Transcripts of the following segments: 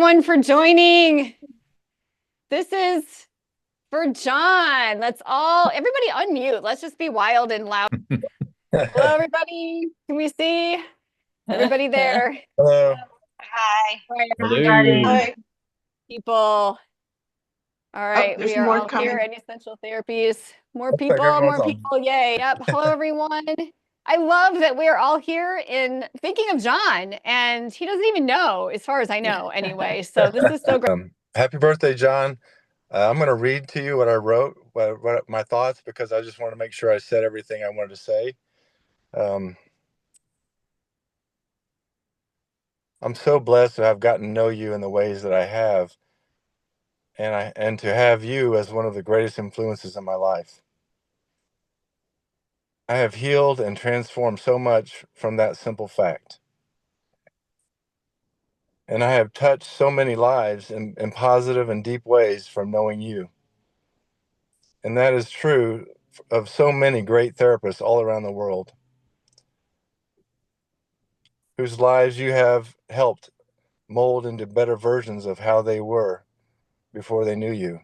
everyone for joining. This is for John. Everybody unmute. Let's just be wild and loud. Hello, everybody. Can we see everybody there? Hello. Hi. Hi, Hello. Hi. people. All right, There's we are more all coming. here at Essential Therapies. More Looks like people, everyone's more on. people. Yay. Yep. Hello, everyone. I love that we're all here in thinking of John, and he doesn't even know, as far as I know, anyway. So this is so great. Happy birthday, John. I'm going to read to you what I wrote, what my thoughts, because I just want to make sure I said everything I wanted to say. I'm so blessed to have gotten to know you in the ways that I have, and to have you as one of the greatest influences in my life. I have healed and transformed so much from that simple fact. And I have touched so many lives in positive and deep ways from knowing you. And that is true of so many great therapists all around the world, whose lives you have helped mold into better versions of how they were before they knew you.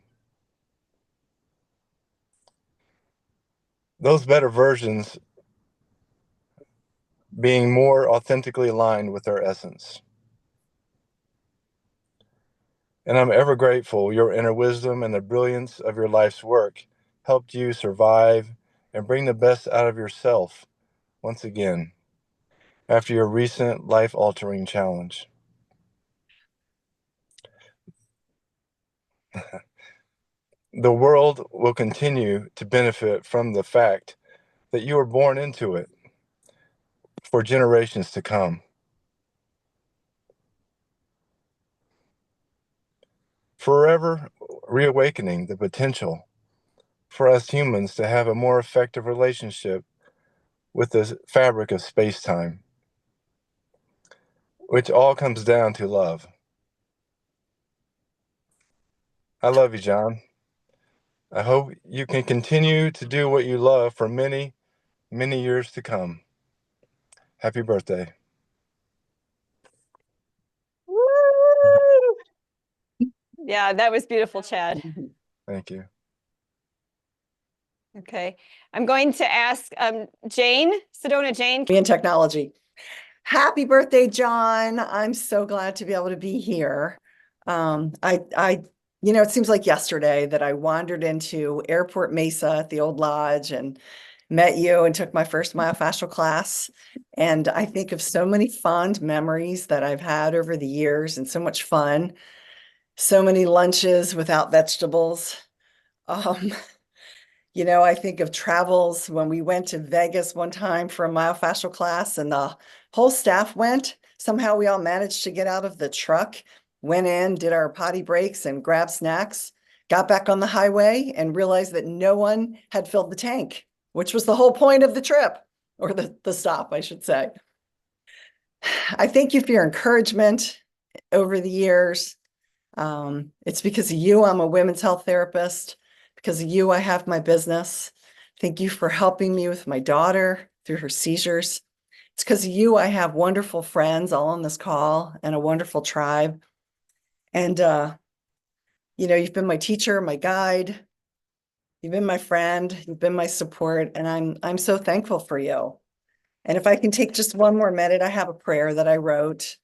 Those better versions being more authentically aligned with their essence. And I'm ever grateful your inner wisdom and the brilliance of your life's work helped you survive and bring the best out of yourself once again after your recent life-altering challenge. The world will continue to benefit from the fact that you were born into it for generations to come. Forever reawakening the potential for us humans to have a more effective relationship with the fabric of space-time, which all comes down to love. I love you, John. I hope you can continue to do what you love for many, many years to come. Happy birthday. Woo! Yeah, that was beautiful, Chad. Thank you. Okay, I'm going to ask Sedona Jane. In technology. Happy birthday, John. I'm so glad to be able to be here. It seems like yesterday that I wandered into Airport Mesa at the old lodge and met you and took my first myofascial class. And I think of so many fond memories that I've had over the years and so much fun, so many lunches without vegetables. I think of travels when we went to Vegas one time for a myofascial class and the whole staff went. Somehow we all managed to get out of the truck, went in, did our potty breaks and grabbed snacks, got back on the highway and realized that no one had filled the tank, which was the whole point of the trip, or the stop, I should say. I thank you for your encouragement over the years. It's because of you, I'm a women's health therapist. Because of you, I have my business. Thank you for helping me with my daughter through her seizures. It's because of you, I have wonderful friends all on this call and a wonderful tribe. And, you've been my teacher, my guide. You've been my friend. You've been my support. And I'm so thankful for you. And if I can take just one more minute, I have a prayer that I wrote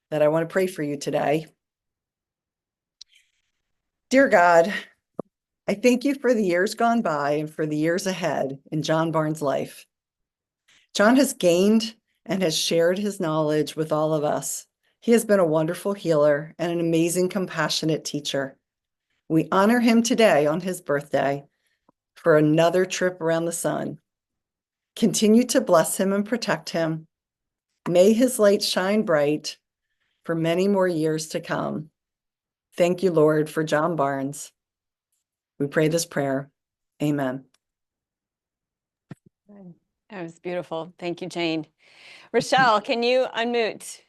that I want to pray for you today. Dear God, I thank you for the years gone by and for the years ahead in John Barnes' life. John has gained and has shared his knowledge with all of us. He has been a wonderful healer and an amazing, compassionate teacher. We honor him today on his birthday for another trip around the sun. Continue to bless him and protect him. May his light shine bright for many more years to come. Thank you, Lord, for John Barnes. We pray this prayer. Amen. That was beautiful. Thank you, Jane. Rochelle, can you unmute?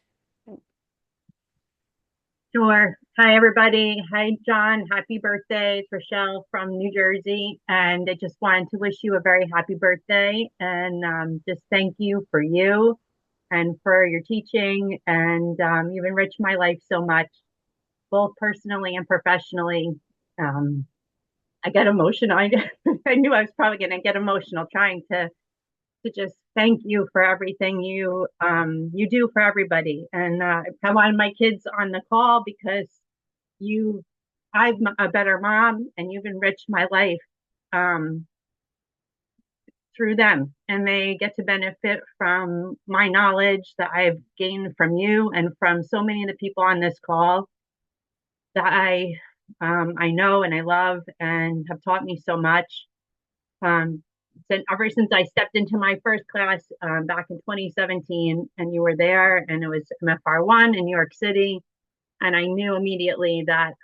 Sure. Hi, everybody. Hi, John. Happy birthday. It's Rochelle from New Jersey. And I just wanted to wish you a very happy birthday and just thank you for you and for your teaching. And you've enriched my life so much. both personally and professionally. I get emotional. I knew I was probably going to get emotional trying to just thank you for everything you do for everybody. And I wanted my kids on the call because you, I'm a better mom, and you've enriched my life um, through them, and they get to benefit from my knowledge that I've gained from you and from so many of the people on this call that I know and I love and have taught me so much. Ever since I stepped into my first class back in 2017, and you were there, and it was MFR1 in New York City, and I knew immediately that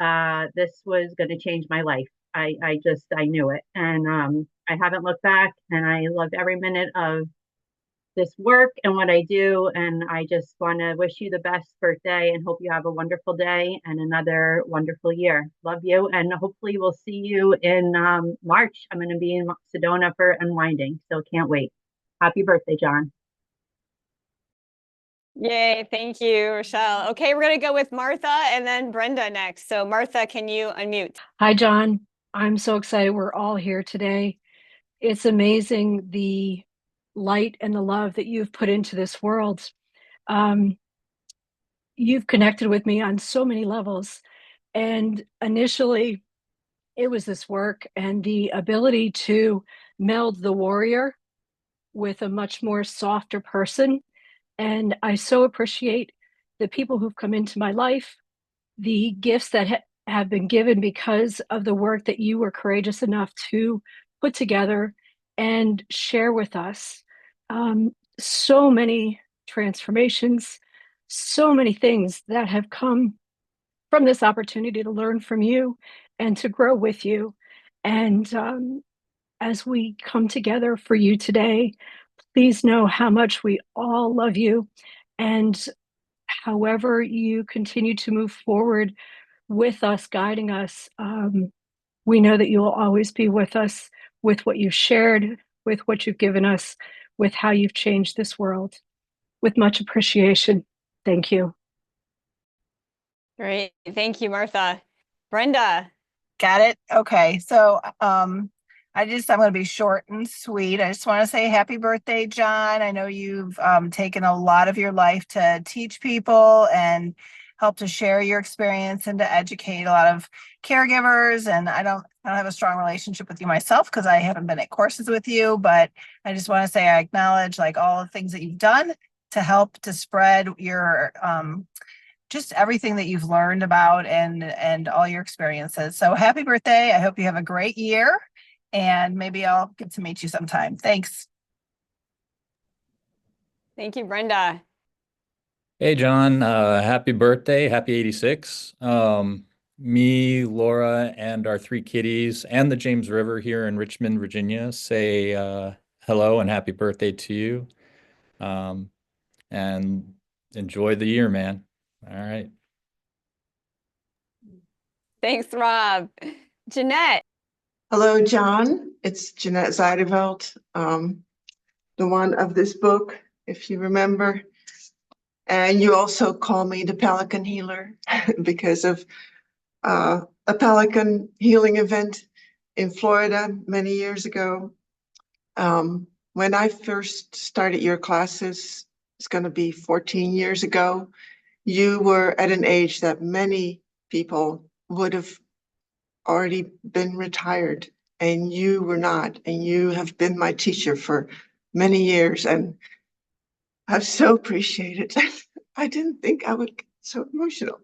this was going to change my life. I knew it, and I haven't looked back, and I loved every minute of this work and what I do. And I just want to wish you the best birthday and hope you have a wonderful day and another wonderful year. Love you. And hopefully we'll see you in March. I'm going to be in Sedona for Unwinding. So can't wait. Happy birthday, John. Yay. Thank you, Rochelle. Okay, we're going to go with Martha and then Brenda next. So Martha, can you unmute? Hi, John. I'm so excited we're all here today. It's amazing the light and the love that you've put into this world. You've connected with me on so many levels. And initially, it was this work and the ability to meld the warrior with a much more softer person. And I so appreciate the people who've come into my life, the gifts that have been given because of the work that you were courageous enough to put together and share with us. So many transformations, so many things that have come from this opportunity to learn from you and to grow with you. And as we come together for you today, please know how much we all love you. And however you continue to move forward with us, guiding us, we know that you will always be with us, with what you've shared, with what you've given us, with how you've changed this world. With much appreciation. Thank you. Great. Thank you, Martha. Brenda. Got it. Okay. So I'm going to be short and sweet. I just want to say happy birthday, John. I know you've taken a lot of your life to teach people and help to share your experience and to educate a lot of caregivers. And I don't have a strong relationship with you myself because I haven't been at courses with you, but I just want to say I acknowledge like all the things that you've done to help to spread your just everything that you've learned about and all your experiences. So happy birthday. I hope you have a great year, and maybe I'll get to meet you sometime. Thanks. Thank you, Brenda. Hey, John, happy birthday. Happy 86. Me, Laura, and our three kitties and the James River here in Richmond, Virginia say hello and happy birthday to you. And enjoy the year, man. All right. Thanks, Rob. Jeanette. Hello, John. It's Jeanette Zeideveld, the one of this book, if you remember. And you also call me the Pelican Healer because of a pelican healing event in Florida many years ago. When I first started your classes, it's going to be 14 years ago, you were at an age that many people would have already been retired, and you were not, and you have been my teacher for many years, and I've so appreciated it. I didn't think I would get so emotional.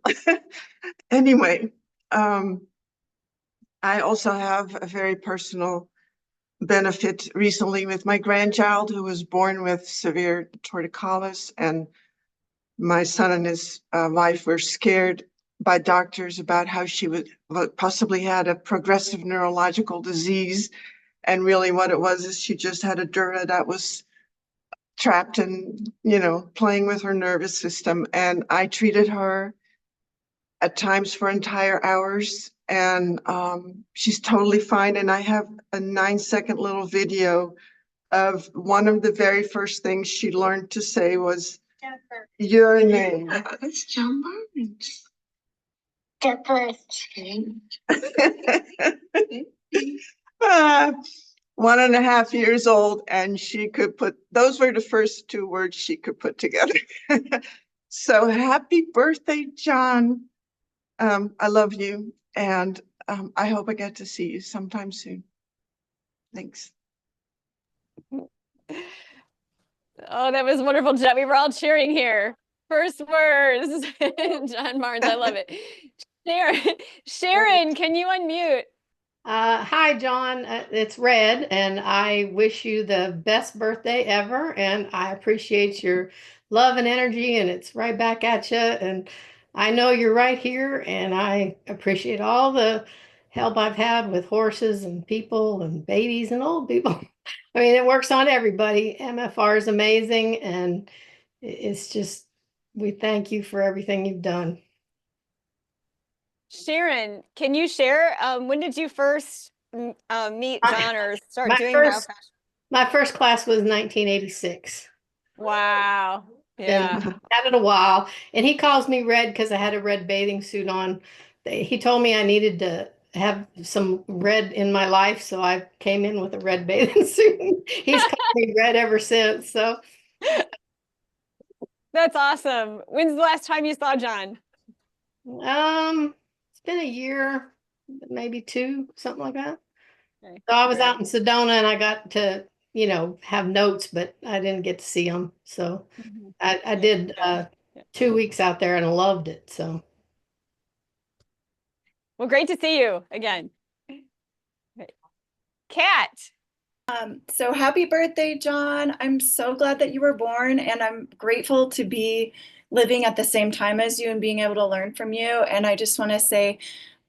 Anyway, I also have a very personal benefit recently with my grandchild who was born with severe torticollis, and my son and his wife were scared by doctors about how she would possibly had a progressive neurological disease. And really what it was is she just had a dura that was trapped and, playing with her nervous system. And I treated her at times for entire hours, and she's totally fine. And I have a 9-second little video of one of the very first things she learned to say was, Jennifer. Your name. That's John Barnes. The birthday. 1.5 years old, and she could put, those were the first 2 words she could put together. So happy birthday, John. I love you, and I hope I get to see you sometime soon. Thanks. Oh, that was wonderful, Jen. We were all cheering here. First words, John Marnes, I love it. Sharon, can you unmute? Hi, John. It's Red, and I wish you the best birthday ever. And I appreciate your love and energy, and it's right back at you. And I know you're right here, and I appreciate all the help I've had with horses and people and babies and old people. I mean, it works on everybody. MFR is amazing, and it's just, we thank you for everything you've done. Sharon, can you share, when did you first meet John or start doing myofascial? My first class was 1986. Wow. Yeah. And had it a while. And he calls me Red because I had a red bathing suit on. He told me I needed to have some red in my life, so I came in with a red bathing suit. He's called me Red ever since. So That's awesome. When's the last time you saw John? it's been a year, maybe 2, something like that. Okay. So I was out in Sedona, and I got to, have notes, but I didn't get to see him. So I did 2 weeks out there, and I loved it. So, well, great to see you again. Kat. So happy birthday, John. I'm so glad that you were born, and I'm grateful to be living at the same time as you and being able to learn from you. And I just want to say,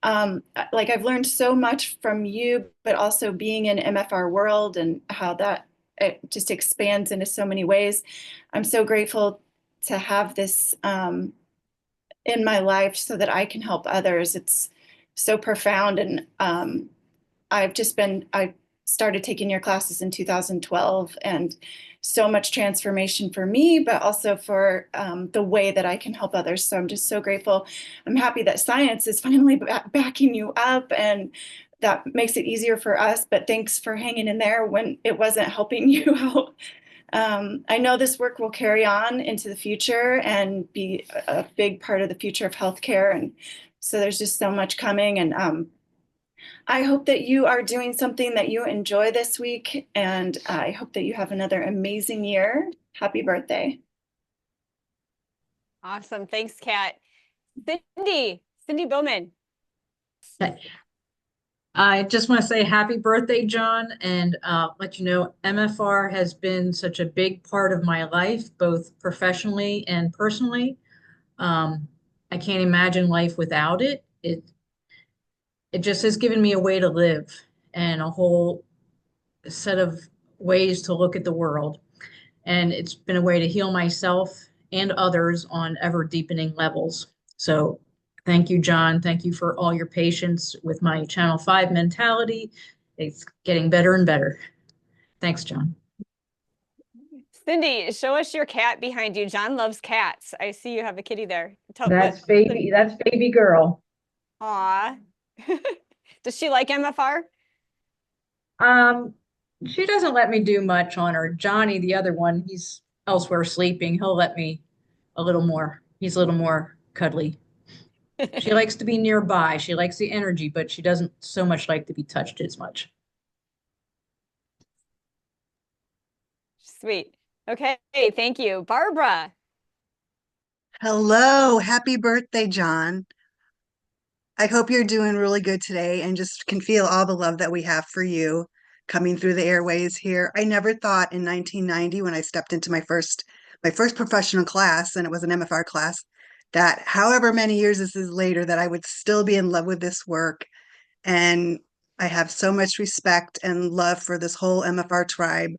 I've learned so much from you, but also being in MFR world and how that it just expands into so many ways. I'm so grateful to have this in my life so that I can help others. It's so profound. And I started taking your classes in 2012, and so much transformation for me, but also for the way that I can help others. So I'm just so grateful. I'm happy that science is finally backing you up, and that makes it easier for us, but thanks for hanging in there when it wasn't helping you out. I know this work will carry on into the future and be a big part of the future of healthcare. And so there's just so much coming. And I hope that you are doing something that you enjoy this week, and I hope that you have another amazing year. Happy birthday. Awesome. Thanks, Kat. Cindy Bowman. I just want to say happy birthday, John, and let you know MFR has been such a big part of my life, both professionally and personally. I can't imagine life without it. It just has given me a way to live and a whole set of ways to look at the world. And it's been a way to heal myself and others on ever deepening levels. So thank you, John. Thank you for all your patience with my Channel 5 mentality. It's getting better and better. Thanks, John. Cindy, show us your cat behind you. John loves cats. I see you have a kitty there. That's baby girl. Aw. Does she like MFR? She doesn't let me do much on her. Johnny, the other one, he's elsewhere sleeping. He'll let me a little more. He's a little more cuddly. She likes to be nearby. She likes the energy, but she doesn't so much like to be touched as much. Sweet. Okay, thank you. Barbara. Hello, happy birthday, John. I hope you're doing really good today and just can feel all the love that we have for you coming through the airways here. I never thought in 1990 when I stepped into my first professional class, and it was an MFR class, that however many years this is later, that I would still be in love with this work. And I have so much respect and love for this whole MFR tribe.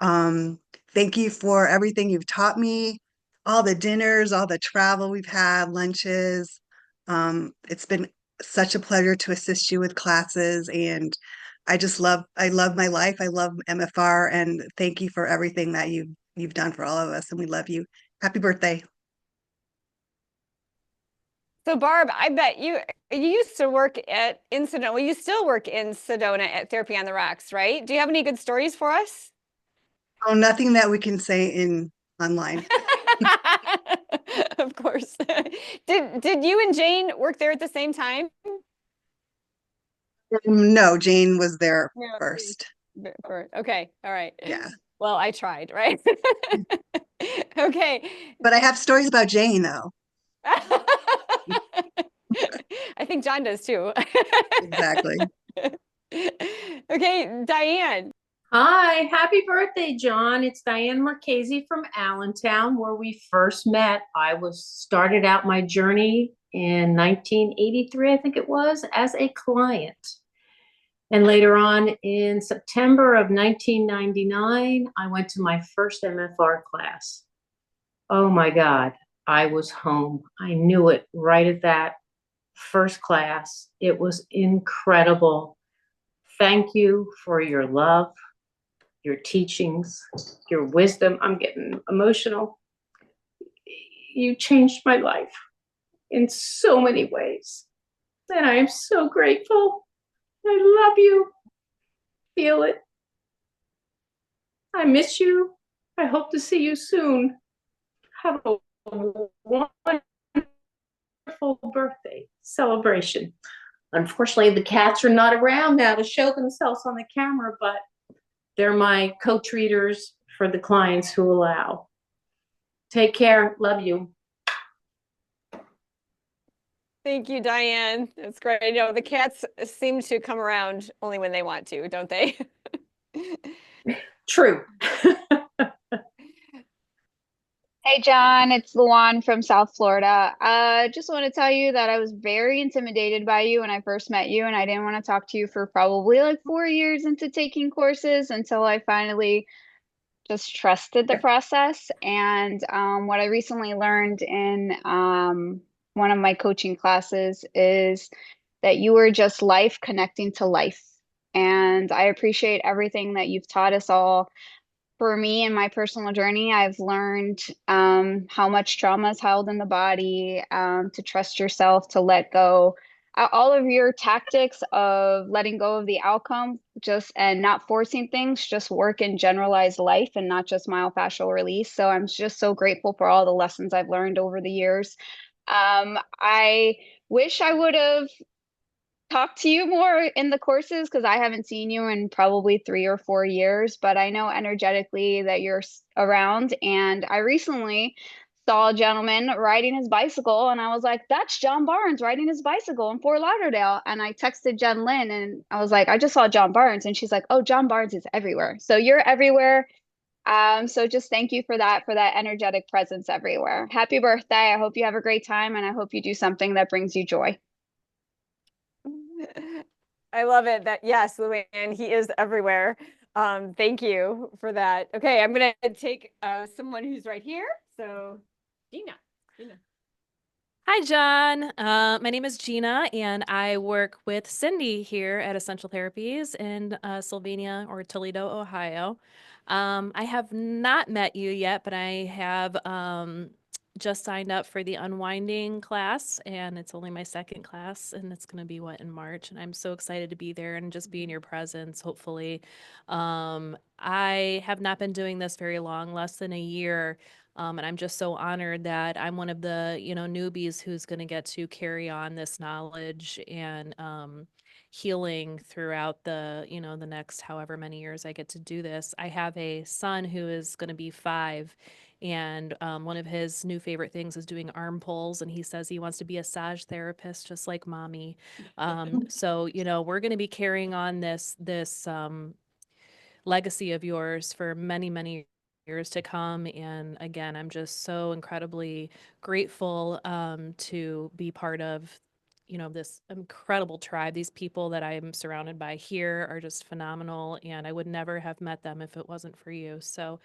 Thank you for everything you've taught me, all the dinners, all the travel we've had, lunches. It's been such a pleasure to assist you with classes, and I love my life. I love MFR, and thank you for everything that you've done for all of us, and we love you. Happy birthday. So Barb, I bet you used to work in Sedona. Well, you still work in Sedona at Therapy on the Rocks, right? Do you have any good stories for us? Oh, nothing that we can say in online. Of course. Did you and Jane work there at the same time? No, Jane was there No. first. Okay. All right. Yeah. Well, I tried, right? Okay. But I have stories about Jane, though. I think John does too. Exactly. Okay, Diane. Hi, happy birthday, John. It's Diane Marchese from Allentown, where we first met. I started out my journey in 1983, I think it was, as a client. And later on in September of 1999, I went to my first MFR class. Oh my God, I was home. I knew it right at that first class. It was incredible. Thank you for your love, your teachings, your wisdom. I'm getting emotional. You changed my life in so many ways. And I am so grateful. I love you. Feel it. I miss you. I hope to see you soon. Have a wonderful birthday celebration. Unfortunately, the cats are not around now to show themselves on the camera, but they're my co-treaters for the clients who allow. Take care. Love you. Thank you, Diane. That's great. I know the cats seem to come around only when they want to, don't they? True. Hey John, it's Luan from South Florida. Just want to tell you that I was very intimidated by you when I first met you, and I didn't want to talk to you for probably like 4 years into taking courses until I finally just trusted the process. And what I recently learned in one of my coaching classes is that you are just life connecting to life. And I appreciate everything that you've taught us all. For me in my personal journey, I've learned how much trauma is held in the body, to trust yourself, to let go. All of your tactics of letting go of the outcome, just and not forcing things, just work in generalized life and not just myofascial release. So I'm just so grateful for all the lessons I've learned over the years. I wish I would have talk to you more in the courses because I haven't seen you in probably 3 or 4 years, but I know energetically that you're around. And I recently saw a gentleman riding his bicycle, and I was like, that's John Barnes riding his bicycle in Fort Lauderdale. And I texted Jen Lynn and I was like, I just saw John Barnes. And she's like, oh, John Barnes is everywhere. So you're everywhere. So just thank you for that energetic presence everywhere. Happy birthday. I hope you have a great time, and I hope you do something that brings you joy. I love it that, yes, Luann, he is everywhere. Thank you for that. Okay, I'm gonna take someone who's right here. So Gina. Hi, John. My name is Gina, and I work with Cindy here at Essential Therapies in Sylvania or Toledo, Ohio. I have not met you yet, but I have just signed up for the unwinding class, and it's only my second class, and it's going to be in March, and I'm so excited to be there and just be in your presence, hopefully. I have not been doing this very long, less than a year. And I'm just so honored that I'm one of the, newbies who's going to get to carry on this knowledge and healing throughout the next however many years I get to do this. I have a son who is going to be 5, and one of his new favorite things is doing arm pulls, and he says he wants to be a massage therapist just like mommy. So, we're going to be carrying on this legacy of yours for many, many years to come. And again, I'm just so incredibly grateful to be part of this incredible tribe. These people that I'm surrounded by here are just phenomenal, and I would never have met them if it wasn't for you. So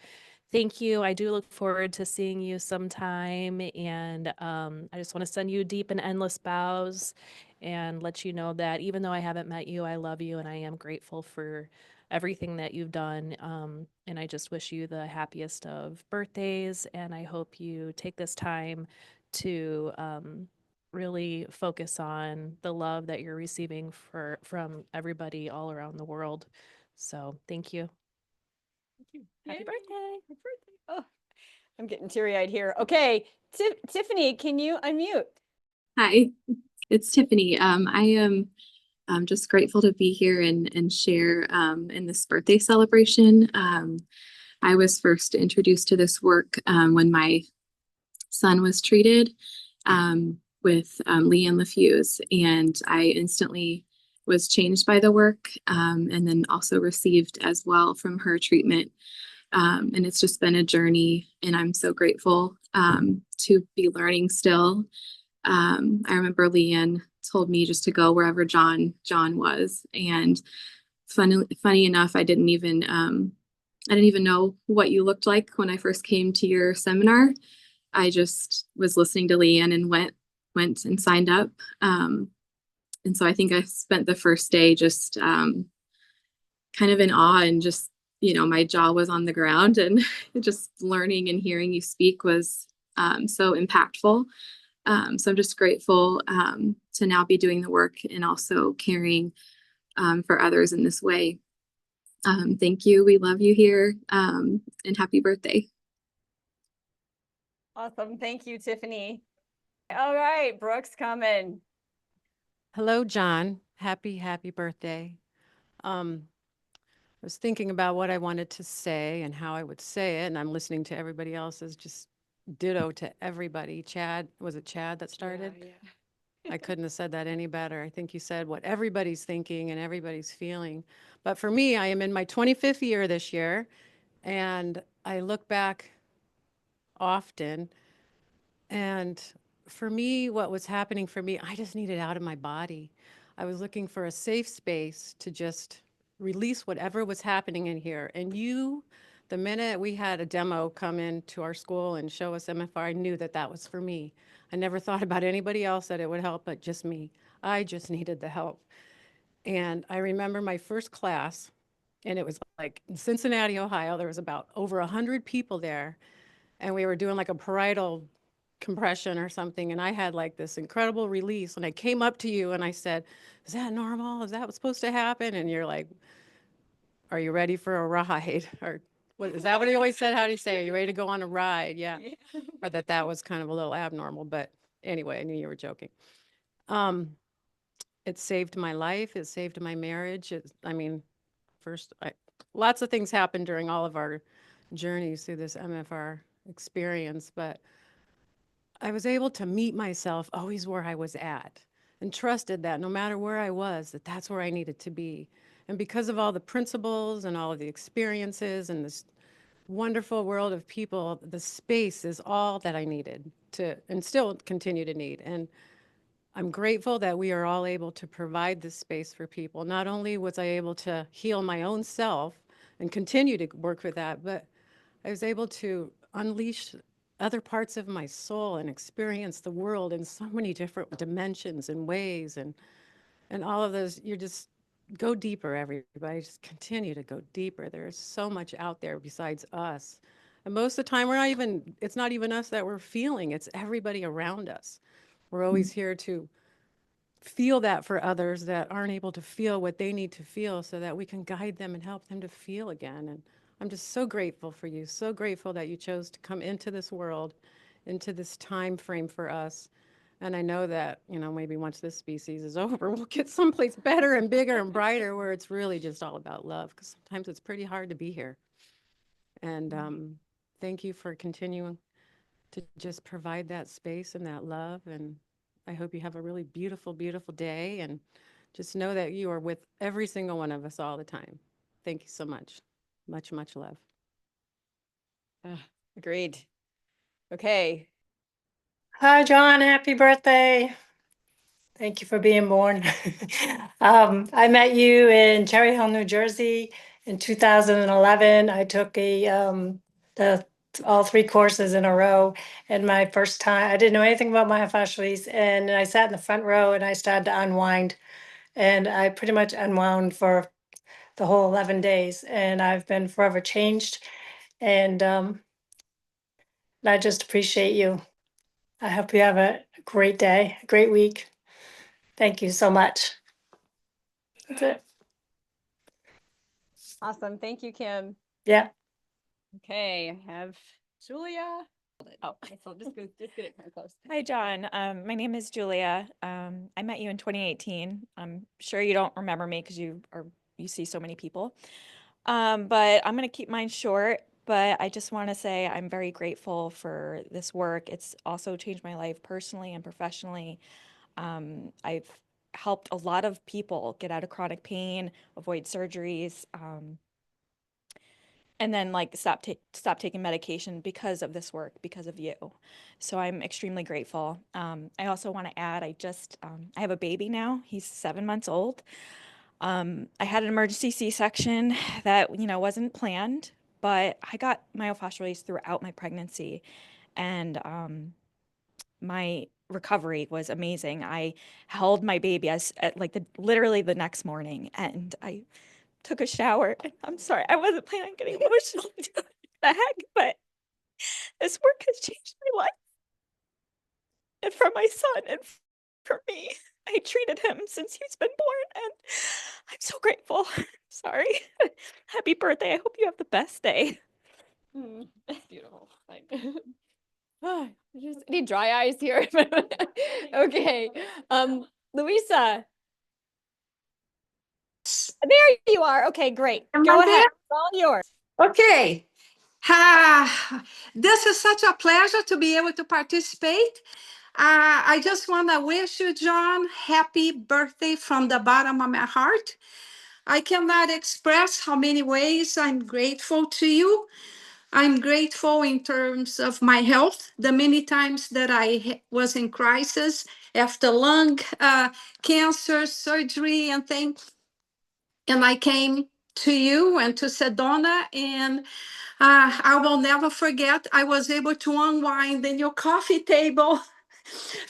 thank you. I do look forward to seeing you sometime, and I just want to send you deep and endless bows and let you know that even though I haven't met you, I love you, and I am grateful for everything that you've done. And I just wish you the happiest of birthdays, and I hope you take this time to really focus on the love that you're receiving from everybody all around the world. So thank you. Thank you. Happy Yay. birthday. Happy birthday. Oh, I'm getting teary-eyed here. Okay, Tiffany, can you unmute? Hi, it's Tiffany. I am just grateful to be here and share in this birthday celebration. I was first introduced to this work when my son was treated with Leanne LaFuse, and I instantly was changed by the work and then also received as well from her treatment. And it's just been a journey, and I'm so grateful to be learning still. I remember Leanne told me just to go wherever John was, and funny enough, I didn't even know what you looked like when I first came to your seminar. I just was listening to Leanne and went and signed up. And so I think I spent the first day just kind of in awe, and just, my jaw was on the ground, and just learning and hearing you speak was so impactful. So I'm just grateful to now be doing the work and also caring for others in this way. Thank you. We love you here, and happy birthday. Awesome. Thank you, Tiffany. All right, Brooke's coming. Hello, John. Happy birthday. I was thinking about what I wanted to say and how I would say it, and I'm listening to everybody else's, just ditto to everybody. Chad, was it Chad that started? Yeah. I couldn't have said that any better. I think you said what everybody's thinking and everybody's feeling. But for me, I am in my 25th year this year, and I look back often, and for me, what was happening for me, I just needed out of my body. I was looking for a safe space to just release whatever was happening in here. And the minute we had a demo come into our school and show us MFR, I knew that was for me. I never thought about anybody else that it would help, but just me. I just needed the help. And I remember my first class, and it was like in Cincinnati, Ohio. There was about over 100 people there, and we were doing like a parietal compression or something, and I had like this incredible release, and I came up to you and I said, is that normal? Is that what's supposed to happen? And you're like, are you ready for a ride? Or what is that what he always said? How do you say, are you ready to go on a ride? Yeah. Or that was kind of a little abnormal, but anyway, I knew you were joking. It saved my life. It saved my marriage. Lots of things happened during all of our journeys through this MFR experience, but I was able to meet myself always where I was at, and trusted that no matter where I was, that's where I needed to be. And because of all the principles and all of the experiences and this wonderful world of people, the space is all that I needed to, and still continue to need. And I'm grateful that we are all able to provide this space for people. Not only was I able to heal my own self and continue to work with that, but I was able to unleash other parts of my soul and experience the world in so many different dimensions and ways, and all of those. You just go deeper, everybody. Just continue to go deeper. There's so much out there besides us. And most of the time it's not even us that we're feeling, it's everybody around us. We're always here to feel that for others that aren't able to feel what they need to feel, so that we can guide them and help them to feel again. And I'm just so grateful for you, so grateful that you chose to come into this world, into this time frame for us. And I know that, maybe once this species is over, we'll get someplace better and bigger and brighter, where it's really just all about love, because sometimes it's pretty hard to be here. And thank you for continuing to just provide that space and that love. And I hope you have a really beautiful, beautiful day. And just know that you are with every single one of us all the time. Thank you so much. Much, much love. Agreed. Okay. Hi, John. Happy birthday. Thank you for being born. I met you in Cherry Hill, New Jersey in 2011. I took all 3 courses in a row. And my first time, I didn't know anything about myofascial release, and I sat in the front row and I started to unwind. And I pretty much unwound for the whole 11 days, and I've been forever changed. And I just appreciate you. I hope you have a great day, great week. Thank you so much. That's it. Awesome. Thank you, Kim. Yeah. Okay, I have Julia. Oh, so just get it kind of close. Hi, John. My name is Julia. I met you in 2018. I'm sure you don't remember me because you see so many people. But I'm going to keep mine short. But I just want to say I'm very grateful for this work. It's also changed my life personally and professionally. I've helped a lot of people get out of chronic pain, avoid surgeries, and then like stop taking medication because of this work, because of you. So I'm extremely grateful. I also want to add, I have a baby now. He's 7 months old. I had an emergency C-section that, wasn't planned, but I got myofascial release throughout my pregnancy, and my recovery was amazing. I held my baby literally the next morning, and I took a shower. I'm sorry, I wasn't planning on getting emotional. The heck, but this work has changed my life, and for my son, and for me. I treated him since he's been born, and I'm so grateful. Sorry. Happy birthday. I hope you have the best day. Beautiful. I just need dry eyes here. Okay. Louisa. There you are. Okay, great. Go ahead. It's all yours. Okay. This is such a pleasure to be able to participate. I just want to wish you, John, happy birthday from the bottom of my heart. I cannot express how many ways I'm grateful to you. I'm grateful in terms of my health, the many times that I was in crisis after lung cancer surgery and things. And I came to you and to Sedona, and I will never forget, I was able to unwind in your coffee table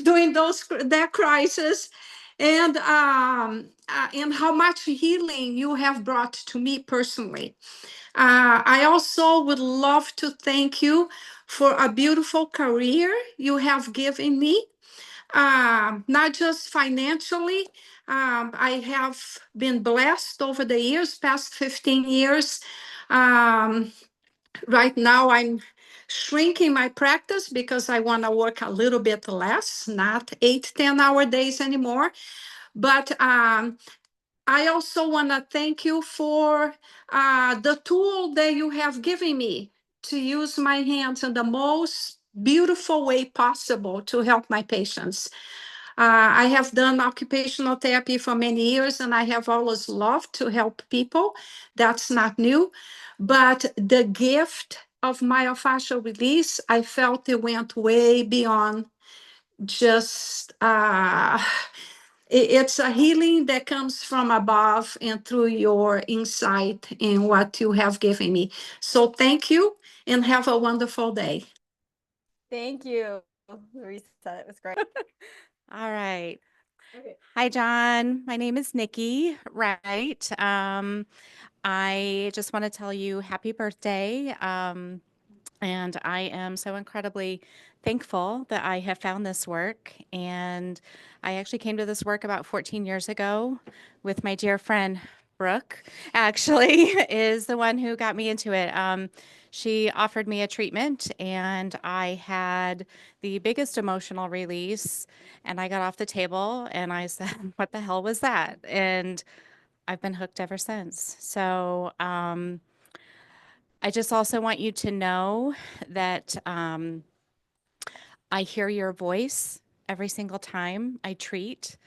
during that crisis, and how much healing you have brought to me personally. I also would love to thank you for a beautiful career you have given me, not just financially. I have been blessed over the years, past 15 years. Right now, I'm shrinking my practice because I want to work a little bit less, not 8-10 hour days anymore. But I also want to thank you for the tool that you have given me to use my hands in the most beautiful way possible to help my patients. I have done occupational therapy for many years, and I have always loved to help people. That's not new. But the gift of myofascial release, I felt it went way beyond just, it's a healing that comes from above and through your insight in what you have given me. So thank you, and have a wonderful day. Thank you, Louisa. It was great. All right. Okay. Hi, John. My name is Nikki Wright. I just want to tell you happy birthday. And I am so incredibly thankful that I have found this work. And I actually came to this work about 14 years ago with my dear friend Brooke, actually, is the one who got me into it. She offered me a treatment, and I had the biggest emotional release. And I got off the table and I said, "What the hell was that?" And I've been hooked ever since. So, I just also want you to know that I hear your voice every single time I treat.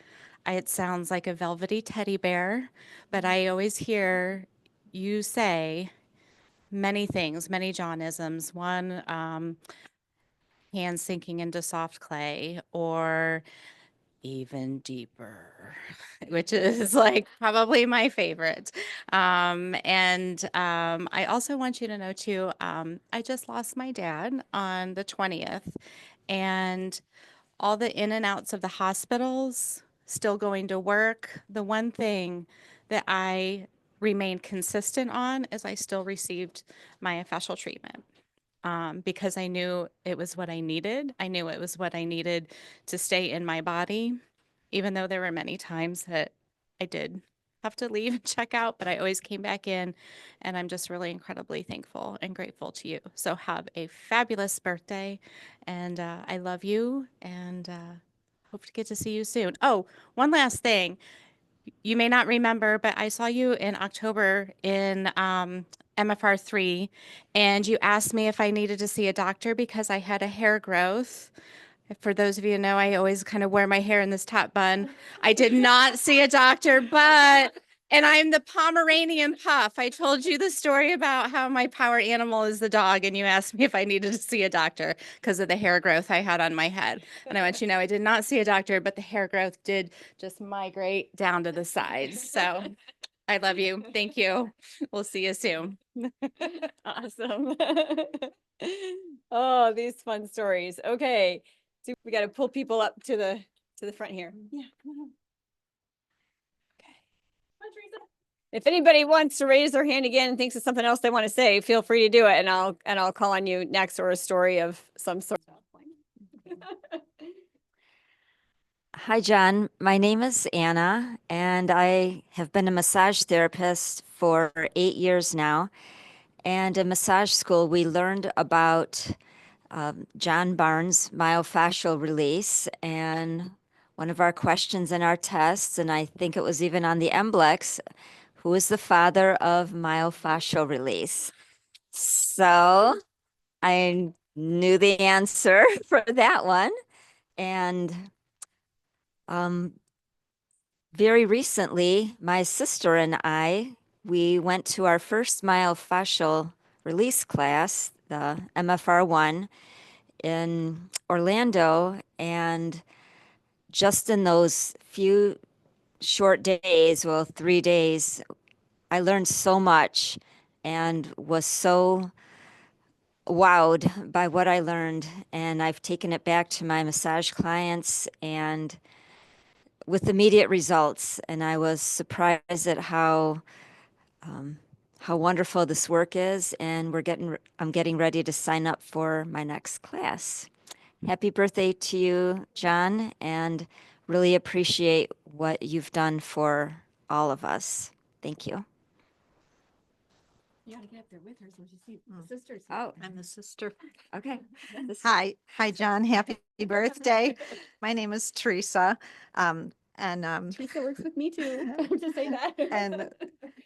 It sounds like a velvety teddy bear, but I always hear you say many things, many Johnisms. One, hands sinking into soft clay, or even deeper, which is like probably my favorite. I also want you to know too, I just lost my dad on the 20th, and all the in and outs of the hospitals, still going to work. The one thing that I remained consistent on is I still received myofascial treatment. because I knew it was what I needed. I knew it was what I needed to stay in my body, even though there were many times that I did have to leave and check out, but I always came back in, and I'm just really incredibly thankful and grateful to you. So have a fabulous birthday, and I love you, and hope to get to see you soon. Oh, one last thing. You may not remember, but I saw you in October in MFR3, and you asked me if I needed to see a doctor because I had a hair growth. For those of you who know, I always kind of wear my hair in this top bun. I did not see a doctor, and I'm the Pomeranian Puff. I told you the story about how my power animal is the dog, and you asked me if I needed to see a doctor because of the hair growth I had on my head. And I want you to know I did not see a doctor, but the hair growth did just migrate down to the sides. So I love you. Thank you. We'll see you soon. Awesome. Oh, these fun stories. Okay. So we got to pull people up to the front here. Yeah, come on. Okay. Come on, Teresa. If anybody wants to raise their hand again and thinks of something else they want to say, feel free to do it, and I'll call on you next, or a story of some sort. Hi, John. My name is Anna, and I have been a massage therapist for 8 years now. And in massage school, we learned about John Barnes' myofascial release. And one of our questions in our tests, and I think it was even on the MBLEX, who is the father of myofascial release? So I knew the answer for that one. And very recently, my sister and we went to our first myofascial release class, the MFR1 in Orlando. And just in those few short days, well, 3 days, I learned so much and was so wowed by what I learned. And I've taken it back to my massage clients and with immediate results. And I was surprised at how wonderful this work is. And I'm getting ready to sign up for my next class. Happy birthday to you, John, and really appreciate what you've done for all of us. Thank you. You got to get up there with her so she sees the sisters. Oh, I'm the sister. Okay. Hi, John. Happy birthday. My name is Teresa. Teresa works with me too, to say that.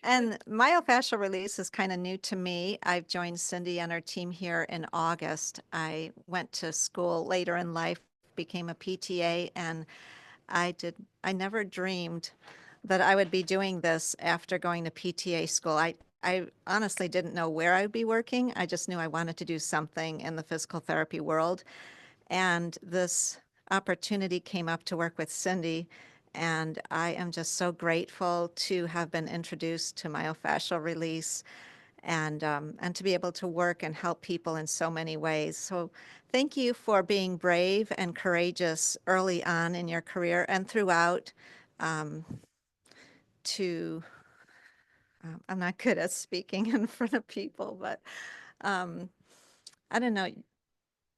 And myofascial release is kind of new to me. I've joined Cindy on our team here in August. I went to school later in life, became a PTA, and I never dreamed that I would be doing this after going to PTA school. I honestly didn't know where I would be working. I just knew I wanted to do something in the physical therapy world. And this opportunity came up to work with Cindy. And I am just so grateful to have been introduced to myofascial release and to be able to work and help people in so many ways. So thank you for being brave and courageous early on in your career and throughout I'm not good at speaking in front of people, but I don't know.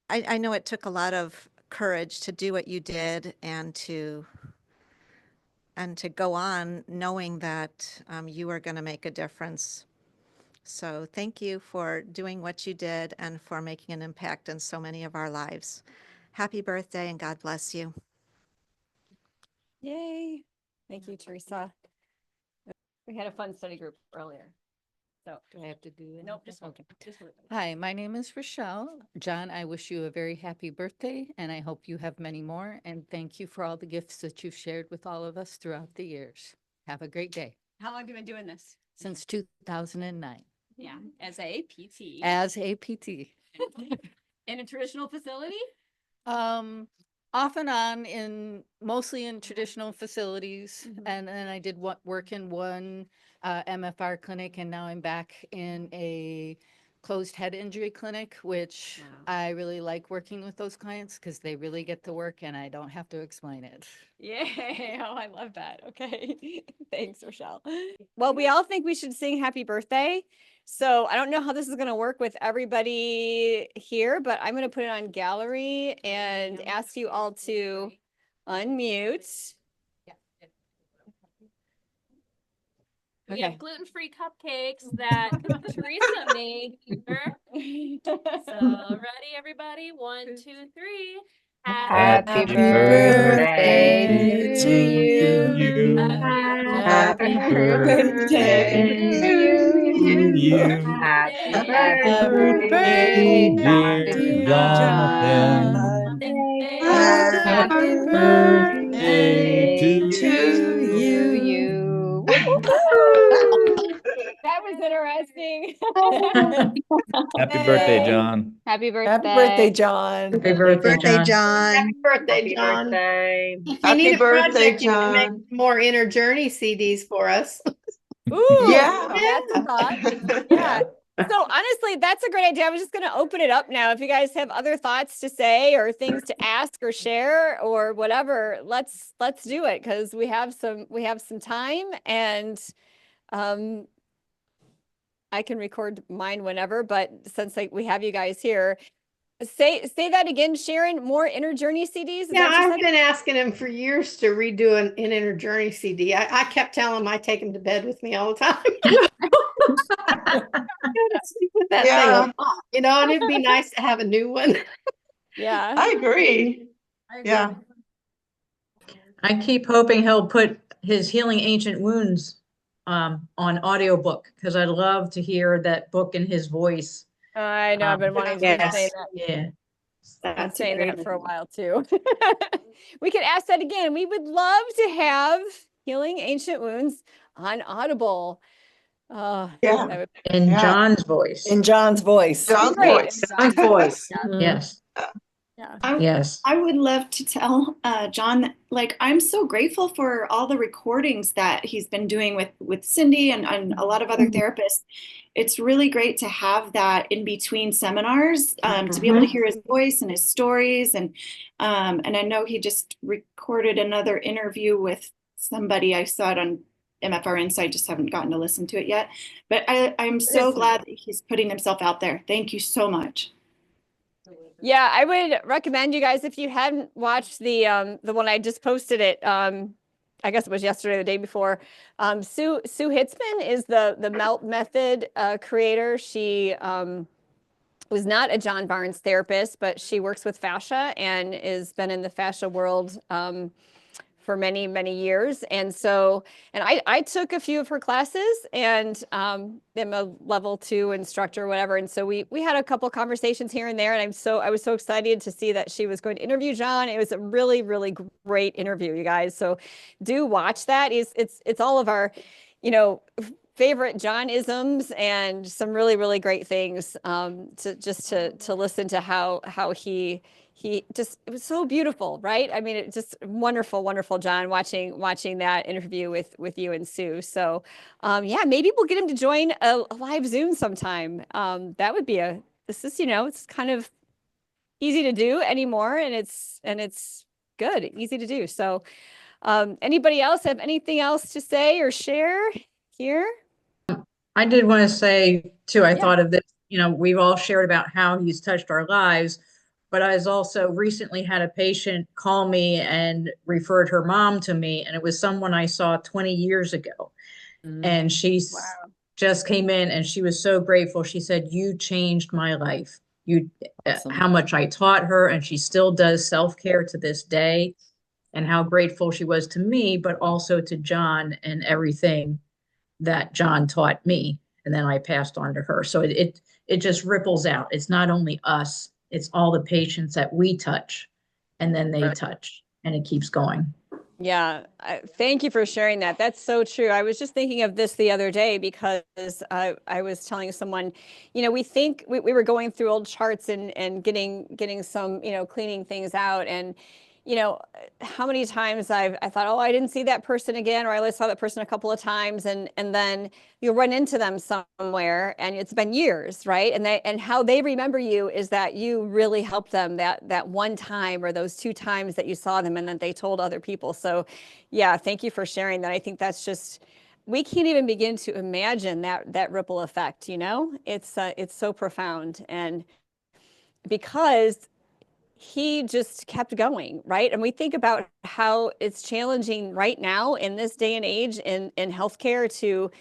I know it took a lot of courage to do what you did and to go on knowing that you were going to make a difference. So thank you for doing what you did and for making an impact in so many of our lives. Happy birthday and God bless you. Yay. Thank you, Teresa. We had a fun study group earlier. So Do I have to do it? nope, just Okay. just Hi, my name is Rochelle. John, I wish you a very happy birthday and I hope you have many more. And thank you for all the gifts that you've shared with all of us throughout the years. Have a great day. How long have you been doing this? Since 2009. Yeah, as a PT. As a PT. In a traditional facility? Off and on mostly in traditional facilities. And then I did work in one MFR clinic, and now I'm back in a closed head injury clinic, which I really like working with those clients because they really get the work and I don't have to explain it. Yay. Oh, I love that. Okay. Thanks, Rochelle. Well, we all think we should sing happy birthday. So I don't know how this is going to work with everybody here, but I'm going to put it on gallery and ask you all to unmute. We have gluten-free cupcakes that Teresa made here. So ready, everybody? 1, 2, 3. Happy birthday to you. Happy birthday to you. Happy birthday, dear Jonathan. Happy birthday to you. That was interesting. Happy birthday, John. Happy birthday. Happy birthday, John. Happy birthday, John. Happy birthday, Happy John. birthday. If you Happy need a birthday, project, you can make John. more Inner Journey CDs for us. Ooh, Yeah. that's a thought. Yeah. So honestly, that's a great idea. I was just going to open it up now. If you guys have other thoughts to say or things to ask or share or whatever, let's do it because we have some time, and I can record mine whenever. But since we have you guys here, say that again, Sharon. More Inner Journey CDs. Yeah, I've been asking him for years to redo an Inner Journey CD. I kept telling him I take him to bed with me all the time. I gotta sleep with that thing a lot, and it'd be nice to have a new one. Yeah, I agree. Yeah. I keep hoping he'll put his Healing Ancient Wounds on audiobook because I'd love to hear that book in his voice. I know. I've been wanting to say that. Yeah. I'm saying that for a while too. We could ask that again. We would love to have Healing Ancient Wounds on Audible. Yeah. In John's voice. In John's voice. John's Great. voice. John's voice. Yes. Yeah. Yes. I would love to tell John that, I'm so grateful for all the recordings that he's been doing with Cindy and a lot of other therapists. It's really great to have that in between seminars, to be able to hear his voice and his stories. And I know he just recorded another interview with somebody. I saw it on MFR Insight, just haven't gotten to listen to it yet. But I'm so glad that he's putting himself out there. Thank you so much. Yeah, I would recommend you guys, if you hadn't watched the one I just posted it, I guess it was yesterday or the day before. Sue Hitzman is the MELT method creator. She was not a John Barnes therapist, but she works with fascia and has been in the fascia world for many, many years. And I took a few of her classes and am a level 2 instructor or whatever. And so we had a couple conversations here and there. And I was so excited to see that she was going to interview John. It was a really, really great interview, you guys. So do watch that. It's all of our, favorite John-isms and some really, really great things to listen to how he just, it was so beautiful, right? I mean, it just wonderful, wonderful, John, watching that interview with you and Sue. So yeah, maybe we'll get him to join a live Zoom sometime. That would be this is, it's kind of easy to do anymore, and it's good, easy to do. So anybody else have anything else to say or share here? I did want to say too, I thought of this, we've all shared about how he's touched our lives, but I was also recently had a patient call me and referred her mom to me, and it was someone I saw 20 years ago. And she just came in and she was so grateful. She said, "You changed my life." How much I taught her, and she still does self-care to this day, and how grateful she was to me, but also to John and everything that John taught me, and then I passed on to her. So it just ripples out. It's not only us, it's all the patients that we touch, and then they touch, and it keeps going. Yeah, thank you for sharing that. That's so true. I was just thinking of this the other day because I was telling someone, we think we were going through old charts and getting some, cleaning things out, and how many times I thought, oh, I didn't see that person again, or I only saw that person a couple of times, and then you'll run into them somewhere, and it's been years, right? And how they remember you is that you really helped them that one time or those 2 times that you saw them, and then they told other people. So, yeah, thank you for sharing that. I think that's just we can't even begin to imagine that ripple effect, you know? It's so profound. And because he just kept going, right? And we think about how it's challenging right now in this day and age in healthcare to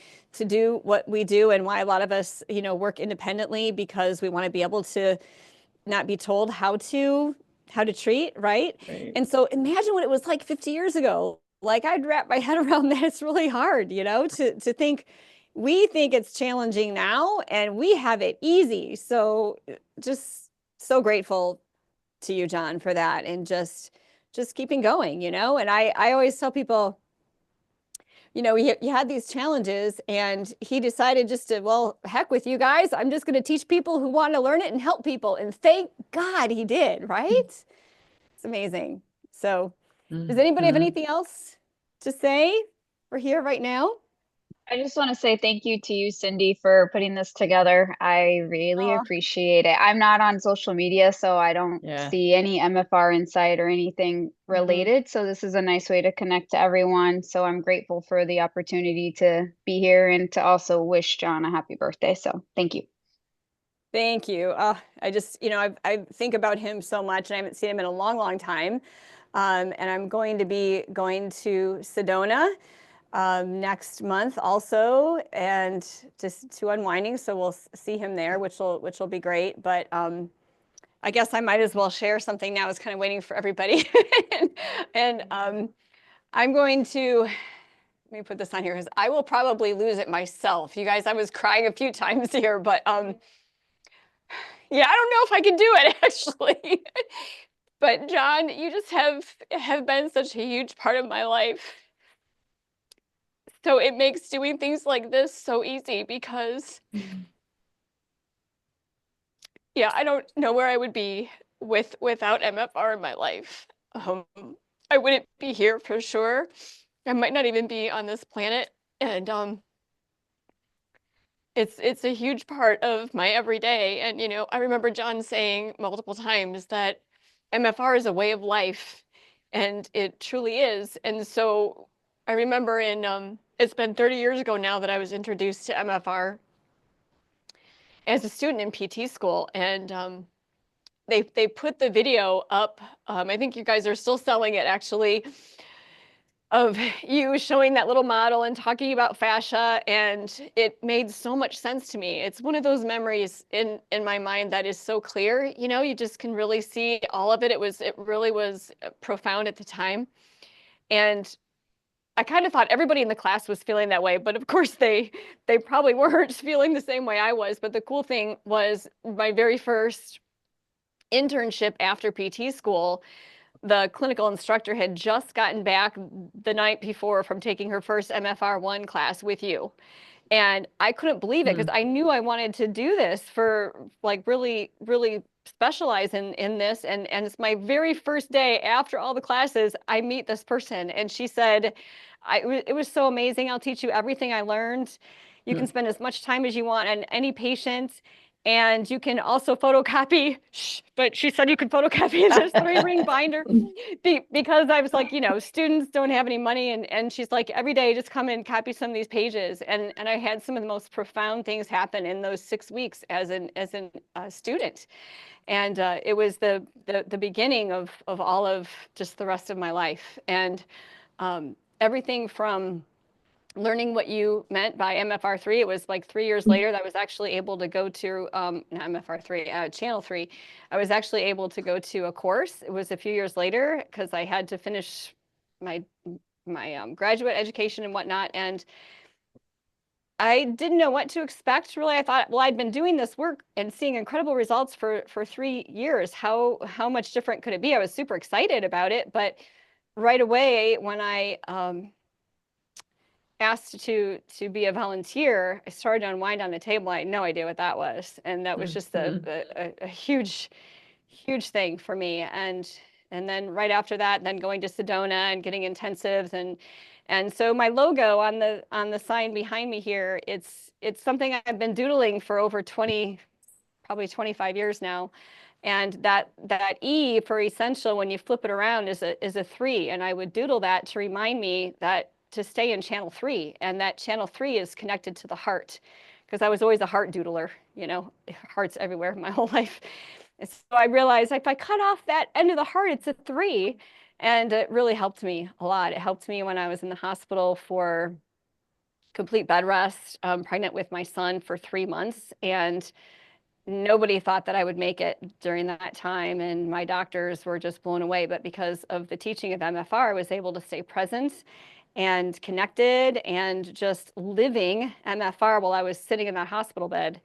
do what we do, and why a lot of us, you know, work independently, because we want to be able to not be told how to treat, right? And so imagine what it was like 50 years ago. Like, I'd wrap my head around that. It's really hard, you know, to think, we think it's challenging now and we have it easy. So just so grateful to you, John, for that, and just keeping going, you know. And I always tell people, you know, you had these challenges, and he decided just to, well, heck with you guys, I'm just going to teach people who want to learn it and help people. And thank God he did, right? It's amazing. So does anybody have anything else to say? We're here right now. I just want to say thank you to you, Cindy, for putting this together. I really appreciate it. I'm not on social media, so I don't see any MFR insight or anything related. So this is a nice way to connect to everyone. So I'm grateful for the opportunity to be here and to also wish John a happy birthday. So thank you. Thank you. I just, you know, I think about him so much, and I haven't seen him in a long, long time. And I'm going to be going to Sedona next month also, and just to unwinding. So we'll see him there, which will be great. But I guess I might as well share something now. I was kind of waiting for everybody. and I'm going to, let me put this on here, because I will probably lose it myself. You guys, I was crying a few times here, but yeah, I don't know if I can do it, actually. But John, you just have been such a huge part of my life. So it makes doing things like this so easy, because yeah, I don't know where I would be without MFR in my life. I wouldn't be here for sure. I might not even be on this planet. And it's a huge part of my everyday. And you know, I remember John saying multiple times that MFR is a way of life, and it truly is. And so I remember it's been 30 years ago now that I was introduced to MFR as a student in PT school, and they put the video up. I think you guys are still selling it, actually, of you showing that little model and talking about fascia, and it made so much sense to me. It's one of those memories in my mind that is so clear. You know, you just can really see all of it. It really was profound at the time, and I kind of thought everybody in the class was feeling that way, but of course they probably weren't feeling the same way I was. But the cool thing was, my very first internship after PT school, the clinical instructor had just gotten back the night before from taking her first MFR1 class with you. And I couldn't believe it, because I knew I wanted to do this for, like, really, really specialize in this. And it's my very first day after all the classes, I meet this person, and she said, it was so amazing. I'll teach you everything I learned. You can spend as much time as you want on any patient. And you can also photocopy, but she said you could photocopy this 3-ring binder, because I was like, you know, students don't have any money. And she's like, every day, just come and copy some of these pages. And I had some of the most profound things happen in those 6 weeks as a student. And it was the beginning of all of just the rest of my life. And everything from learning what you meant by MFR3. It was like 3 years later that I was actually able to go to, not MFR3, Channel 3. I was actually able to go to a course. It was a few years later, because I had to finish my graduate education and whatnot. And I didn't know what to expect, really. I thought, well, I'd been doing this work and seeing incredible results for 3 years. How much different could it be? I was super excited about it. But right away, when I asked to be a volunteer, I started to unwind on the table. I had no idea what that was, and that was just a huge thing for me. And then right after that, then going to Sedona and getting intensives, and so my logo on the sign behind me here, it's something I've been doodling for over 20, probably 25 years now. And that E for essential, when you flip it around, is a 3, and I would doodle that to remind me that to stay in channel 3, and that channel 3 is connected to the heart, because I was always a heart doodler, you know, hearts everywhere my whole life. And so I realized if I cut off that end of the heart, it's a 3, and it really helped me a lot. It helped me when I was in the hospital for complete bed rest, pregnant with my son for 3 months, and nobody thought that I would make it during that time, and my doctors were just blown away. But because of the teaching of MFR, I was able to stay present and connected and just living MFR while I was sitting in that hospital bed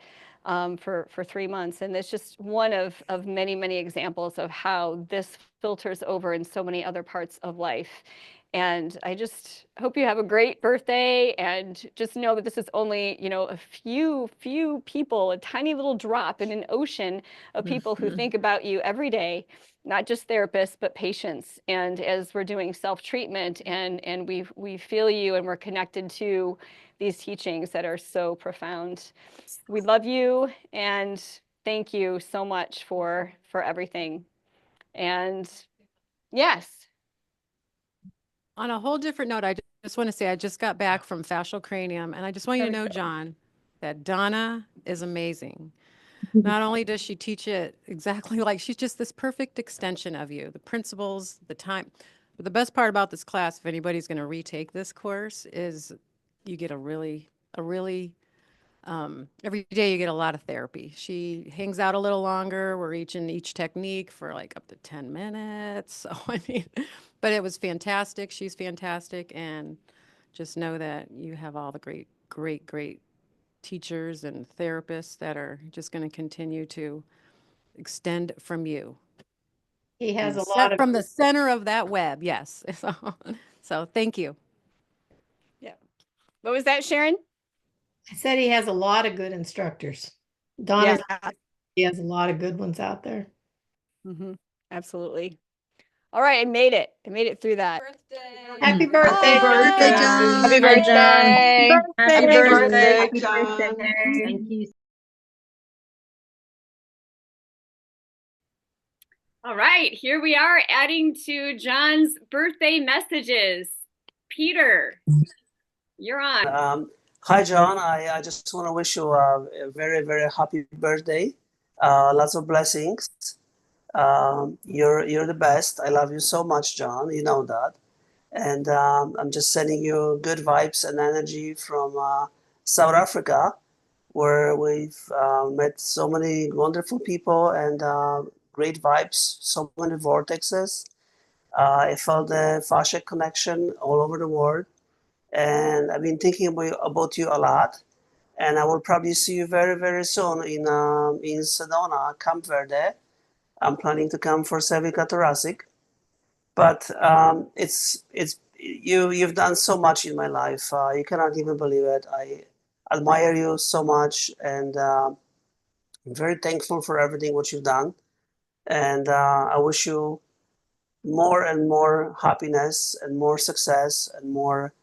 for 3 months. And it's just one of many, many examples of how this filters over in so many other parts of life. And I just hope you have a great birthday, and just know that this is only, you know, a few people, a tiny little drop in an ocean of people who think about you every day, not just therapists, but patients. And as we're doing self-treatment and we feel you, and we're connected to these teachings that are so profound. We love you, and thank you so much for everything. And yes. On a whole different note, I just want to say I just got back from fascial cranium, and I just want you to know, John, that Donna is amazing. Not only does she teach it exactly like, she's just this perfect extension of you, the principles, the time. But the best part about this class, if anybody's going to retake this course, is you get every day you get a lot of therapy. She hangs out a little longer. We're each technique for like up to 10 minutes. So, I mean, but it was fantastic. She's fantastic. And just know that you have all the great teachers and therapists that are just going to continue to extend from you. He has And a lot of from the center of that web. Yes. So thank you. Yeah. What was that, Sharon? I said he has a lot of good instructors. Donna's, Yeah. he has a lot of good ones out there. Absolutely. All right, I made it. I made it through that. Happy birthday, Happy birthday, John. Happy Hi, John. birthday. Happy birthday. Happy birthday, John. Thank you. All right, here we are adding to John's birthday messages. Peter, you're on. Hi, John. I just want to wish you a very, very happy birthday. Lots of blessings. You're the best. I love you so much, John. You know that. And I'm just sending you good vibes and energy from South Africa, where we've met so many wonderful people and great vibes, so many vortexes. I felt the fascia connection all over the world. And I've been thinking about you a lot. And I will probably see you very, very soon in Sedona, Camp Verde. I'm planning to come for cervical thoracic. But you've done so much in my life. You cannot even believe it. I admire you so much, and I'm very thankful for everything what you've done. And I wish you more and more happiness and more success and more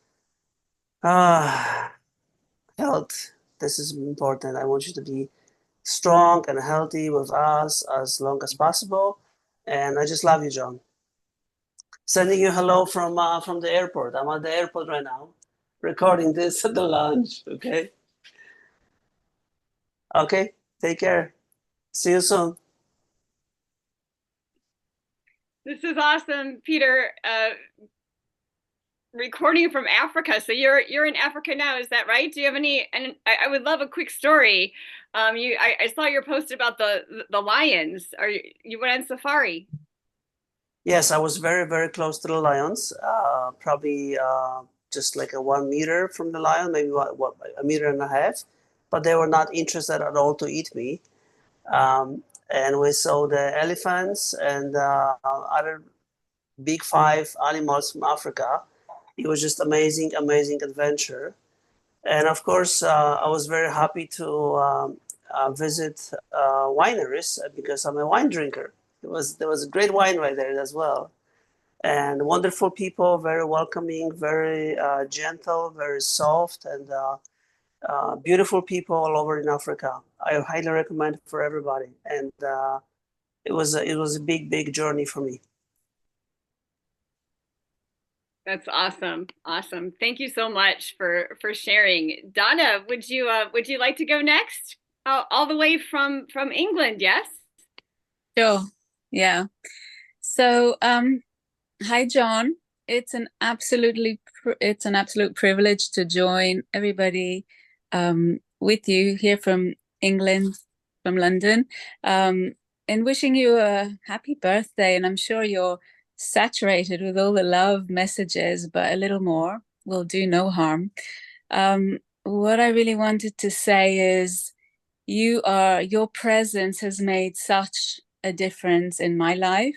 health. This is important. I want you to be strong and healthy with us as long as possible. And I just love you, John. Sending you hello from the airport. I'm at the airport right now, recording this at the lounge. Okay. Okay. Take care. See you soon. This is awesome, Peter. Recording from Africa. So you're in Africa now, is that right? Do you have any? And I would love a quick story. I saw your post about the lions. You went on safari? Yes, I was very, very close to the lions. Probably just like 1 meter from the lion, maybe what 1.5 meters. But they were not interested at all to eat me. And we saw the elephants and other big 5 animals from Africa. It was just amazing, amazing adventure. And of course, I was very happy to visit wineries because I'm a wine drinker. There was a great wine right there as well, and wonderful people, very welcoming, very gentle, very soft, and beautiful people all over in Africa. I highly recommend for everybody, and it was a big journey for me. That's awesome. Awesome. Thank you so much for sharing. Donna, would you like to go next? All the way from England, yes? Sure. Yeah. So, hi, John. It's an absolute privilege to join everybody with you here from England, from London, and wishing you a happy birthday. And I'm sure you're saturated with all the love messages, but a little more will do no harm. What I really wanted to say is your presence has made such a difference in my life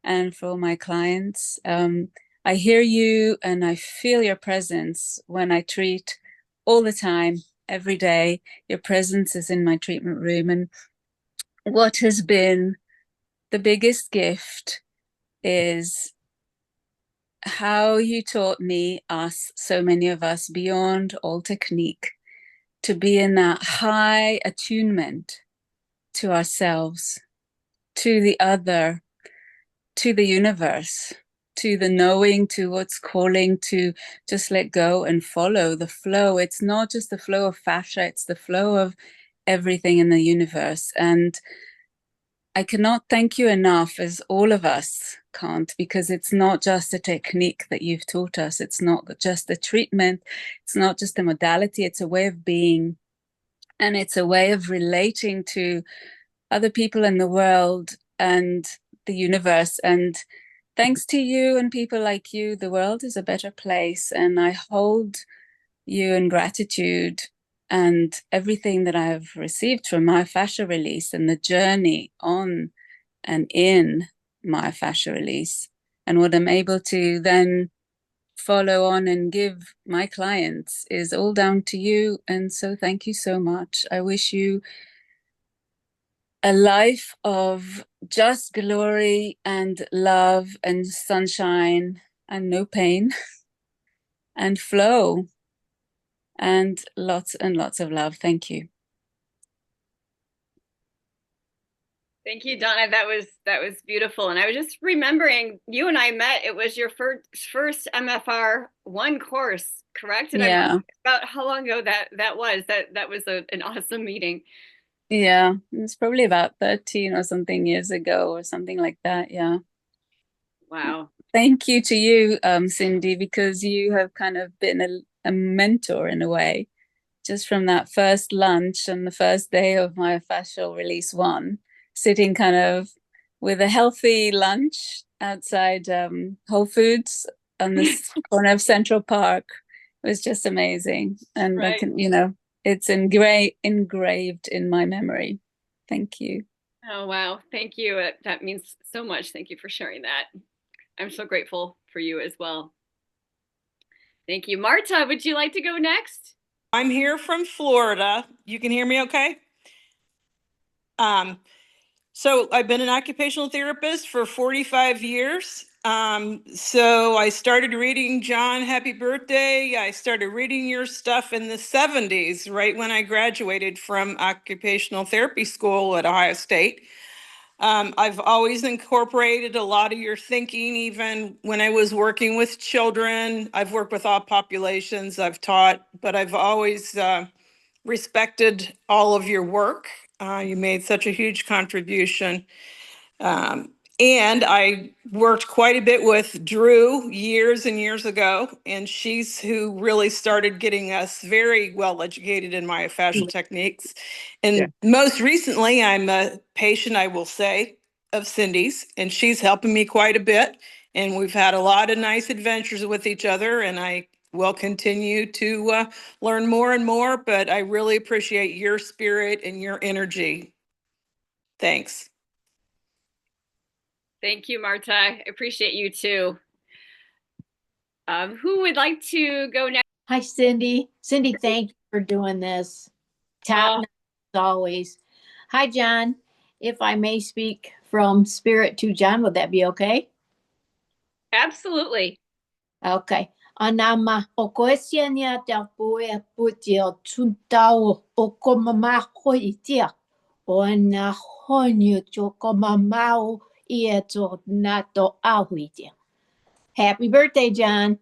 and for my clients. I hear you and I feel your presence when I treat all the time, every day. Your presence is in my treatment room. And what has been the biggest gift is how you taught me, so many of us, beyond all technique, to be in that high attunement to ourselves, to the other, to the universe, to the knowing, to what's calling, to just let go and follow the flow. It's not just the flow of fascia, it's the flow of everything in the universe. And I cannot thank you enough, as all of us can't, because it's not just a technique that you've taught us. It's not just a treatment. It's not just a modality. It's a way of being. And it's a way of relating to other people in the world and the universe. And thanks to you and people like you, the world is a better place. And I hold you in gratitude, and everything that I've received from myofascial release and the journey on and in myofascial release, and what I'm able to then follow on and give my clients is all down to you. And so thank you so much. I wish you a life of just glory and love and sunshine and no pain and flow and lots of love. Thank you. Thank you, Donna. That was beautiful. And I was just remembering, you and I met. It was your first MFR 1 course, correct? And Yeah. about how long ago that was. That was an awesome meeting. Yeah, it's probably about 13 or something years ago or something like that. Yeah. Wow. Thank you to you, Cindy, because you have kind of been a mentor in a way, just from that first lunch and the first day of myofascial release 1, sitting kind of with a healthy lunch outside Whole Foods on this corner of Central Park. It was just amazing. And right. I can, it's engraved in my memory. Thank you. Oh, wow. Thank you. That means so much. Thank you for sharing that. I'm so grateful for you as well. Thank you. Marta, would you like to go next? I'm here from Florida. You can hear me okay? So I've been an occupational therapist for 45 years. So I started reading John, happy birthday. I started reading your stuff in the 70s, right when I graduated from occupational therapy school at Ohio State. I've always incorporated a lot of your thinking, even when I was working with children. I've worked with all populations, I've taught, but I've always respected all of your work. You made such a huge contribution. And I worked quite a bit with Drew years and years ago, and she's who really started getting us very well educated in myofascial techniques. And most recently, I'm a patient, I will say, of Cindy's, and she's helping me quite a bit. And we've had a lot of nice adventures with each other, and I will continue to learn more and more, but I really appreciate your spirit and your energy. Thanks. Thank you, Marta. I appreciate you too. Who would like to go next? Hi, Cindy. Cindy, thank you for doing this. Top notch as always. Hi, John. If I may speak from spirit to John, would that be okay? Absolutely. Okay. Anama okoesiania tapoe putio tuntao okomama hoitia. Ona honyu chokomamau ieto nato ahuitia. Happy birthday, John.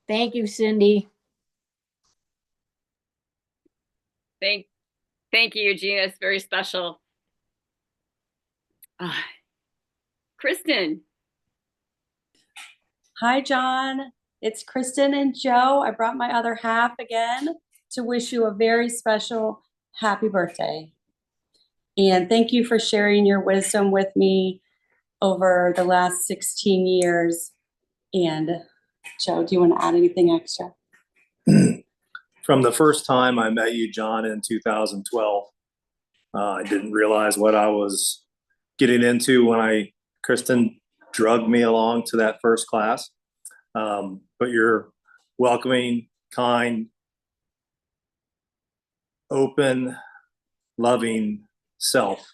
Thank you, Cindy. Thank you, Eugenia. It's very special. Kristen. Hi, John. It's Kristen and Joe. I brought my other half again to wish you a very special happy birthday. And thank you for sharing your wisdom with me over the last 16 years. And Joe, do you want to add anything extra? From the first time I met you, John, in 2012, I didn't realize what I was getting into when Kristen drugged me along to that first class. But your welcoming, kind, open, loving self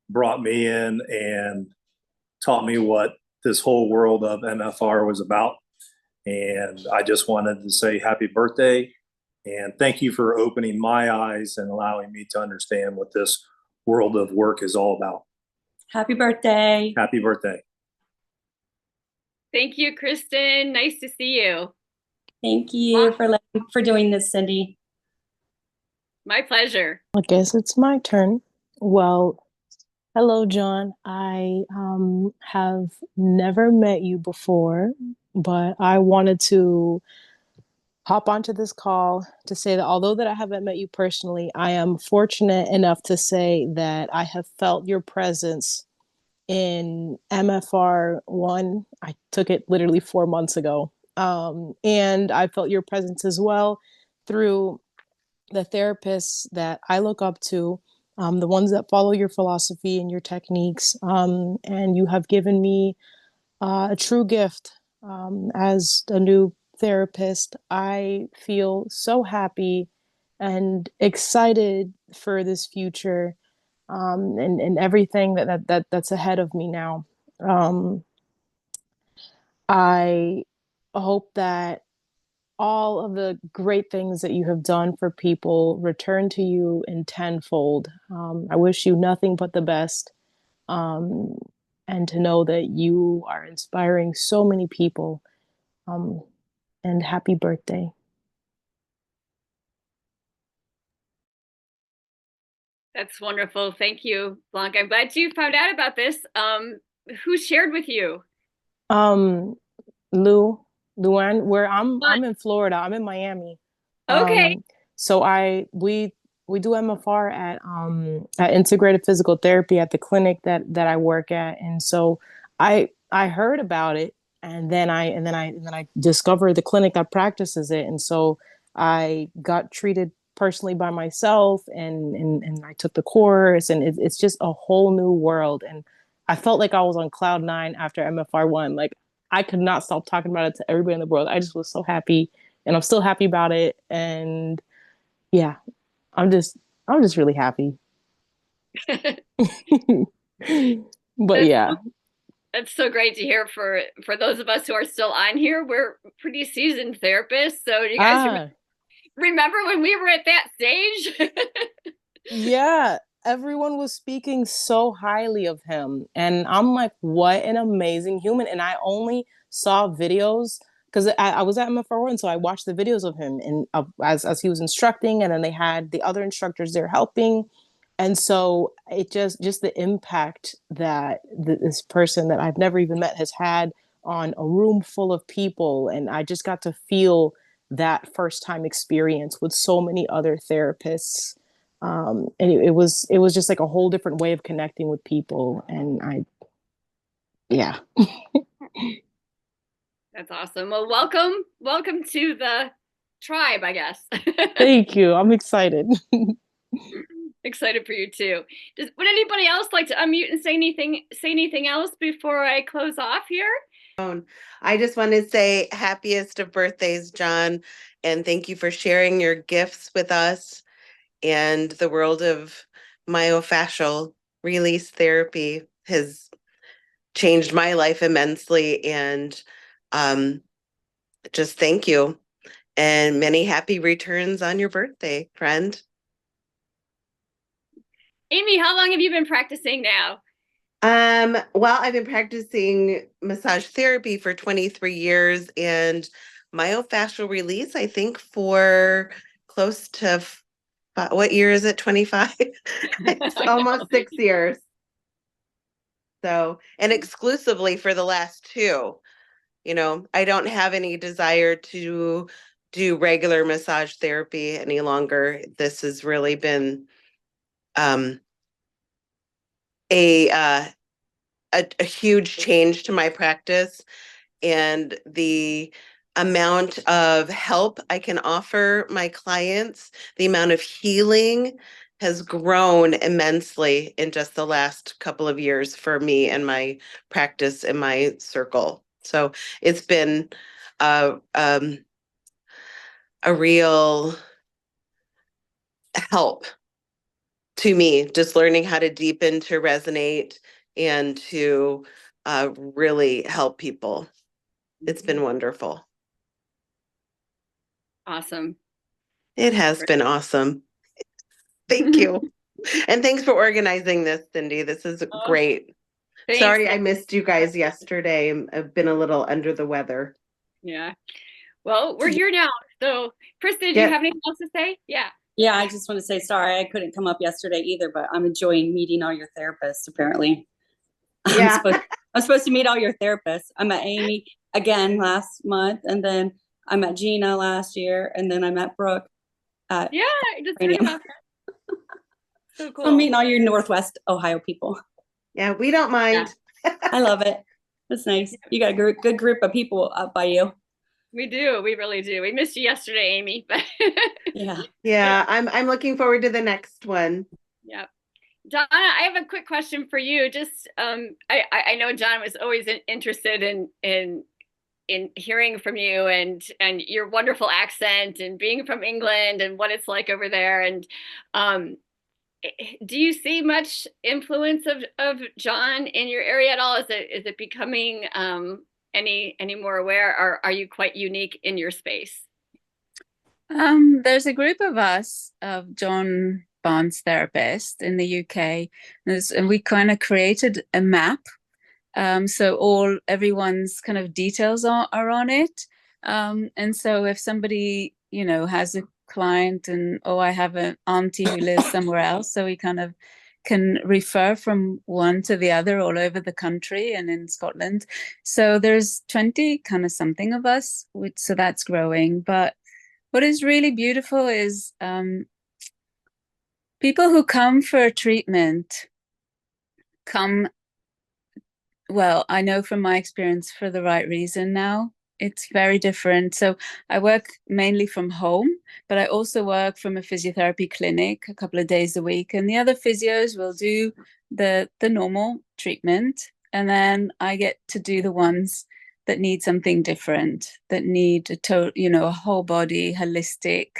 brought me in and taught me what this whole world of MFR was about. And I just wanted to say happy birthday and thank you for opening my eyes and allowing me to understand what this world of work is all about. Happy birthday. Happy birthday. Thank you, Kristen. Nice to see you. Thank you for doing this, Cindy. My pleasure. I guess it's my turn. Well, hello, John. I have never met you before, but I wanted to hop onto this call to say that although that I haven't met you personally, I am fortunate enough to say that I have felt your presence in MFR 1. I took it literally 4 months ago. And I felt your presence as well through the therapists that I look up to, the ones that follow your philosophy and your techniques. And you have given me a true gift. As a new therapist, I feel so happy and excited for this future, and everything that's ahead of me now. I hope that all of the great things that you have done for people return to you in tenfold. I wish you nothing but the best, and to know that you are inspiring so many people. And happy birthday. That's wonderful. Thank you, Blanca. I'm glad you found out about this. Who shared with you? Luann, where I'm in Florida. I'm in Miami. Okay. So we do MFR at Integrated Physical Therapy at the clinic that I work at, and so I heard about it, and then I discovered the clinic that practices it, and so I got treated personally by myself, and I took the course, and it's just a whole new world, and I felt like I was on cloud 9 after MFR 1. Like, I could not stop talking about it to everybody in the world. I just was so happy, and I'm still happy about it. And yeah, I'm just really happy. But yeah, that's so great to hear for those of us who are still on here. We're pretty seasoned therapists, so you guys remember when we were at that stage? Yeah, everyone was speaking so highly of him, and I'm like, what an amazing human. And I only saw videos because I was at MFR, and so I watched the videos of him and as he was instructing, and then they had the other instructors there helping. And so it just the impact that this person that I've never even met has had on a room full of people, and I just got to feel that first time experience with so many other therapists. And it was just like a whole different way of connecting with people, and yeah. That's awesome. Well, welcome to the tribe, I guess. Thank you. I'm excited. Excited for you too. Would anybody else like to unmute and say anything else before I close off here? I just want to say happiest of birthdays, John, and thank you for sharing your gifts with us. And the world of myofascial release therapy has changed my life immensely. And just thank you. And many happy returns on your birthday, friend. Amy, how long have you been practicing now? Well, I've been practicing massage therapy for 23 years and myofascial release, I think, for close to what year is it? 25? It's almost 6 years. So, and exclusively for the last 2. I don't have any desire to do regular massage therapy any longer. This has really been a a huge change to my practice, and the amount of help I can offer my clients, the amount of healing has grown immensely in just the last couple of years for me and my practice in my circle. So it's been a real help to me, just learning how to deepen, to resonate, and to really help people. It's been wonderful. Awesome. It has been awesome. Thank you. And thanks for organizing this, Cindy. This is great. Thanks. Sorry I missed you guys yesterday. I've been a little under the weather. Yeah. Well, we're here now. So, Kristen, do you have anything else to say? Yeah. Yeah, I just want to say sorry I couldn't come up yesterday either, but I'm enjoying meeting all your therapists, apparently. Yeah. I'm supposed to meet all your therapists. I met Amy again last month, and then I met Gina last year, and then I met Brooke. Yeah, I just heard about that. So cool. I'm meeting all your Northwest Ohio people. Yeah, we don't mind. Yeah. I love it. It's nice. You got a good group of people up by you. We do. We really do. We missed you yesterday, Amy. But yeah. Yeah, I'm looking forward to the next one. Yeah. John, I have a quick question for you. Just I know John was always interested in hearing from you and your wonderful accent and being from England and what it's like over there. And do you see much influence of John in your area at all? Is it becoming any more aware, or are you quite unique in your space? There's a group of us, of John Barnes therapists in the UK, and we kind of created a map. So everyone's kind of details are on it. And so if somebody, has a client and, I have an auntie who lives somewhere else, so we kind of can refer from one to the other all over the country and in Scotland. So there's 20 kind of something of us, so that's growing. But what is really beautiful is people who come for treatment well, I know from my experience, for the right reason now. It's very different. So I work mainly from home, but I also work from a physiotherapy clinic a couple of days a week. And the other physios will do the normal treatment. And then I get to do the ones that need something different, that need a whole body, holistic,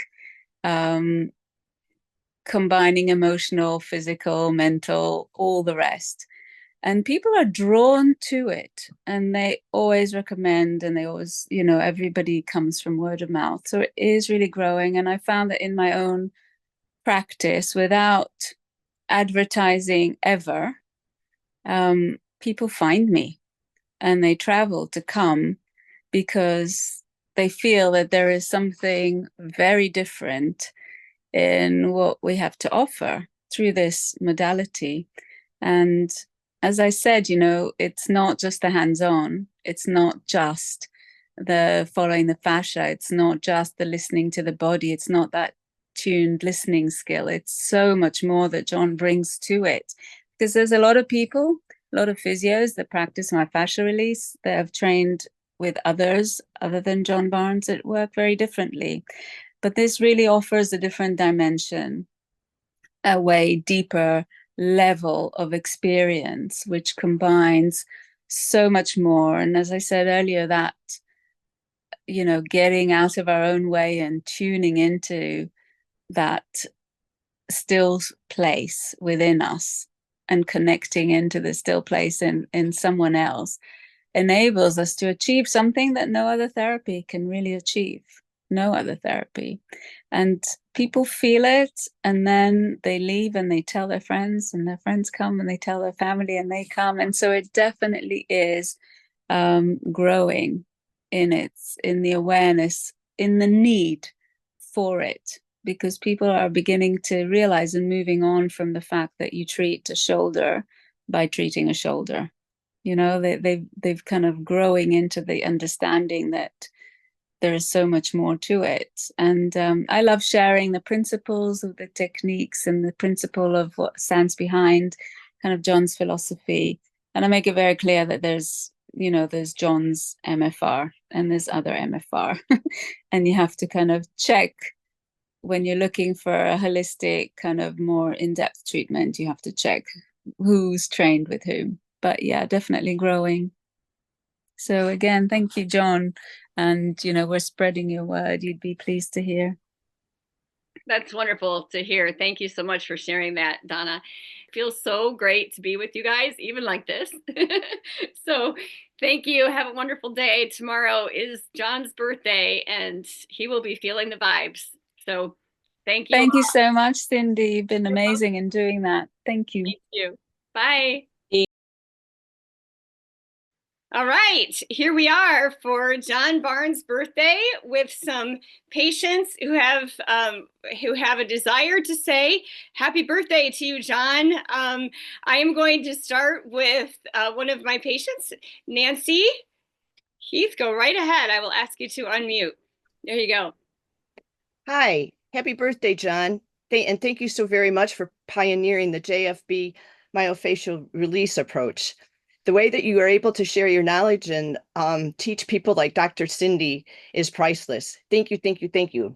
combining emotional, physical, mental, all the rest. And people are drawn to it, and they always recommend, and they always, everybody comes from word of mouth. So it is really growing. And I found that in my own practice, without advertising ever, people find me and they travel to come because they feel that there is something very different in what we have to offer through this modality. And as I said, it's not just the hands-on. It's not just the following the fascia. It's not just the listening to the body. It's not that tuned listening skill. It's so much more that John brings to it. Because there's a lot of people, a lot of physios that practice myofascial release that have trained with others other than John Barnes that work very differently. But this really offers a different dimension, a way deeper level of experience, which combines so much more. And as I said earlier, that, getting out of our own way and tuning into that still place within us and connecting into the still place in someone else enables us to achieve something that no other therapy can really achieve. no other therapy. And people feel it, and then they leave and they tell their friends, and their friends come and they tell their family and they come. And so it definitely is growing in the awareness, in the need for it, because people are beginning to realize and moving on from the fact that you treat a shoulder by treating a shoulder. You know, they've kind of growing into the understanding that there is so much more to it. And I love sharing the principles of the techniques and the principle of what stands behind kind of John's philosophy. And I make it very clear that there's, you know, there's John's MFR and there's other MFR. And you have to kind of check when you're looking for a holistic kind of more in-depth treatment, you have to check who's trained with whom. But yeah, definitely growing. So again, thank you, John. And, you know, we're spreading your word. You'd be pleased to hear. That's wonderful to hear. Thank you so much for sharing that, Donna. It feels so great to be with you guys, even like this. So thank you. Have a wonderful day. Tomorrow is John's birthday, and he will be feeling the vibes. So thank you. Thank you so much, Cindy. You've been amazing in doing that. Thank you. Thank you. Bye. All right, here we are for John Barnes' birthday with some patients who have a desire to say happy birthday to you, John. I am going to start with one of my patients, Nancy. Heath, go right ahead. I will ask you to unmute. There you go. Hi, happy birthday, John. And thank you so very much for pioneering the JFB myofascial release approach. The way that you are able to share your knowledge and teach people like Dr. Cindy is priceless. Thank you, thank you, thank you.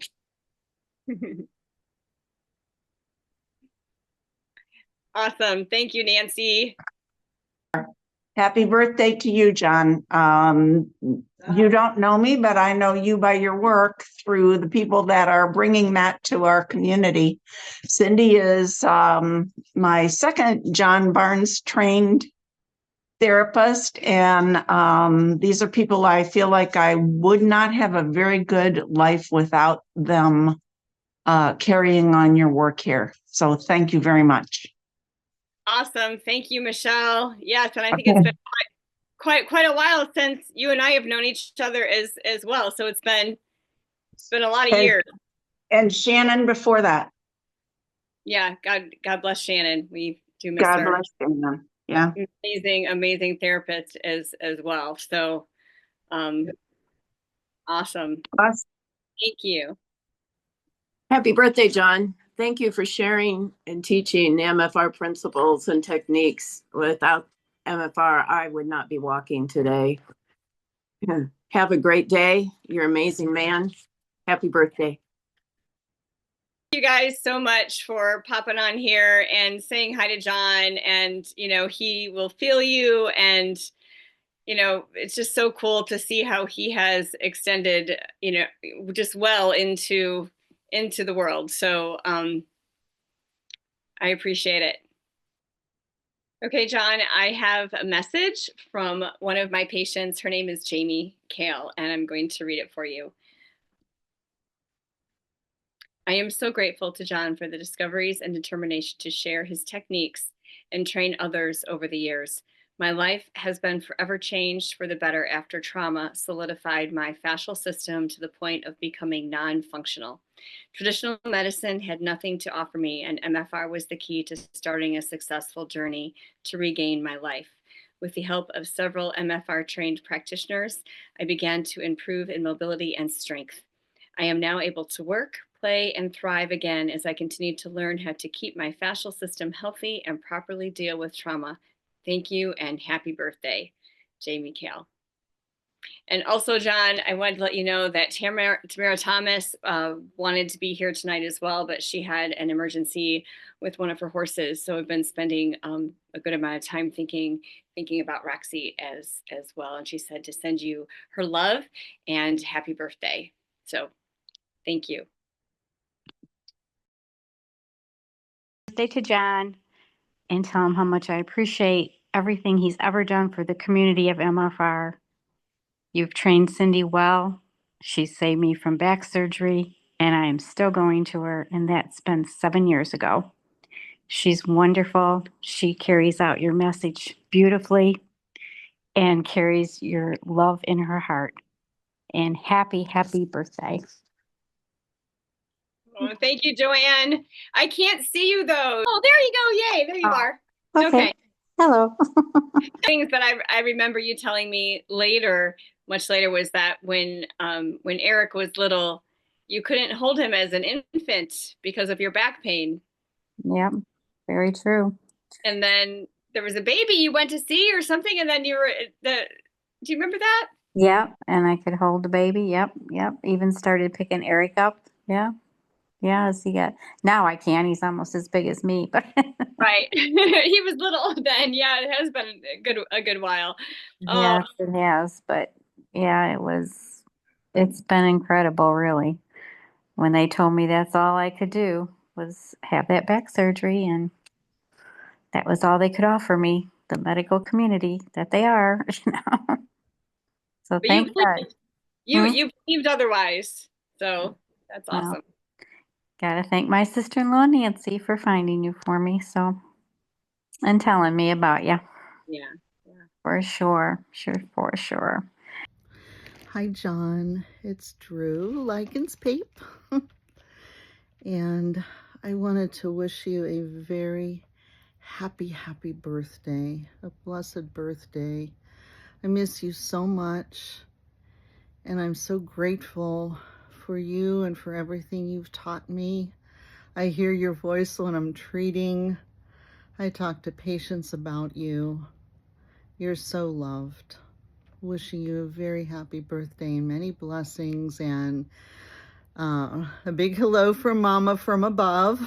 Awesome. Thank you, Nancy. Happy birthday to you, John. You don't know me, but I know you by your work through the people that are bringing that to our community. Cindy is my second John Barnes trained therapist, and these are people I feel like I would not have a very good life without them carrying on your work here. So thank you very much. Awesome. Thank you, Michelle. Yes, and I think it's been quite a while since you and I have known each other as well. So it's been a lot of years. And Shannon before that. Yeah, God bless Shannon. We do miss her. God bless Shannon. Yeah. Amazing therapist as well. So awesome. Thank you. Happy birthday, John. Thank you for sharing and teaching the MFR principles and techniques. Without MFR, I would not be walking today. Have a great day. You're an amazing man. Happy birthday. You guys so much for popping on here and saying hi to John, and you know, he will feel you, and you know, it's just so cool to see how he has extended, you know, just well into the world. So I appreciate it. Okay, John, I have a message from one of my patients. Her name is Jamie Kale, and I'm going to read it for you. I am so grateful to John for the discoveries and determination to share his techniques and train others over the years. My life has been forever changed for the better after trauma solidified my fascial system to the point of becoming non-functional. Traditional medicine had nothing to offer me, and MFR was the key to starting a successful journey to regain my life. With the help of several MFR-trained practitioners, I began to improve in mobility and strength. I am now able to work, play, and thrive again as I continue to learn how to keep my fascial system healthy and properly deal with trauma. Thank you and happy birthday, Jamie Kale. And also, John, I wanted to let you know that Tamara Thomas wanted to be here tonight as well, but she had an emergency with one of her horses. So I've been spending a good amount of time thinking about Roxy as well. And she said to send you her love and happy birthday. So thank you. Birthday to John, and tell him how much I appreciate everything he's ever done for the community of MFR. You've trained Cindy well. She saved me from back surgery, and I am still going to her, and that's been 7 years ago. She's wonderful. She carries out your message beautifully and carries your love in her heart. And happy, happy birthday. Oh, thank you, Joanne. I can't see you though. Oh, there you go. Yay, there you are. Okay. Hello. Things that I remember you telling me later, much later, was that when Eric was little, you couldn't hold him as an infant because of your back pain. Yep, very true. And then there was a baby you went to see or something, and then you were do you remember that? Yep, and I could hold the baby. Yep, yep. Even started picking Eric up. Yeah. Yeah, as he got, now I can. He's almost as big as me, but Right. He was little then. Yeah, it has been a good while. Oh, yes, it has. But yeah, it's been incredible, really. When they told me that's all I could do was have that back surgery, and that was all they could offer me, the medical community that they are, So but thank God. you believed otherwise. So that's Well, awesome. gotta thank my sister-in-law Nancy for finding you for me, and telling me about you. Yeah. For sure. For sure. Hi, John. It's Drew Likens Peep. And I wanted to wish you a very happy birthday, a blessed birthday. I miss you so much, and I'm so grateful for you and for everything you've taught me. I hear your voice when I'm treating. I talk to patients about you. You're so loved. Wishing you a very happy birthday and many blessings, and a big hello from Mama from above.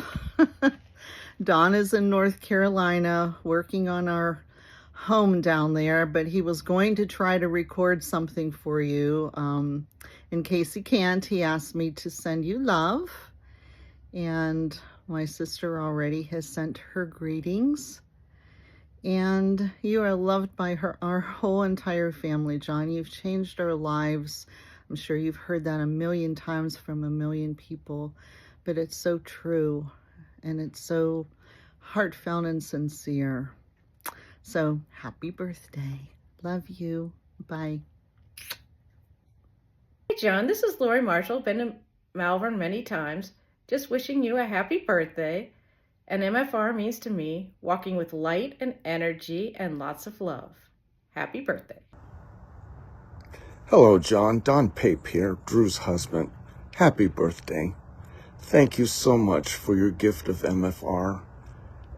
Don is in North Carolina working on our home down there, but he was going to try to record something for you. In case he can't, he asked me to send you love, and my sister already has sent her greetings. And you are loved by our whole entire family, John. You've changed our lives. I'm sure you've heard that a million times from a million people, but it's so true, and it's so heartfelt and sincere. So happy birthday. Love you. Bye. Hey, John, this is Lori Marshall. Been to Malvern many times. Just wishing you a happy birthday. And MFR means to me walking with light and energy and lots of love. Happy birthday. Hello, John. Don Pape here, Drew's husband. Happy birthday. Thank you so much for your gift of MFR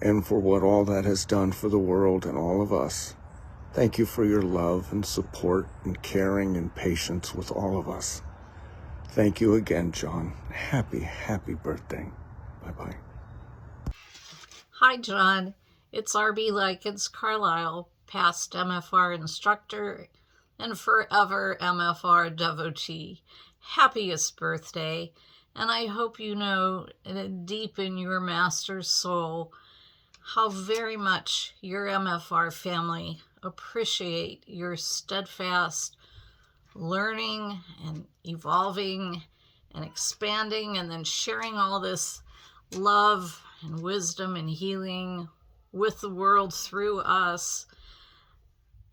and for what all that has done for the world and all of us. Thank you for your love and support and caring and patience with all of us. Thank you again, John. Happy birthday. Bye-bye. Hi, John. It's RB Likens Carlisle, past MFR instructor and forever MFR devotee. Happiest birthday, and I hope you know deep in your master's soul how very much your MFR family appreciate your steadfast learning and evolving and expanding and then sharing all this love and wisdom and healing with the world through us.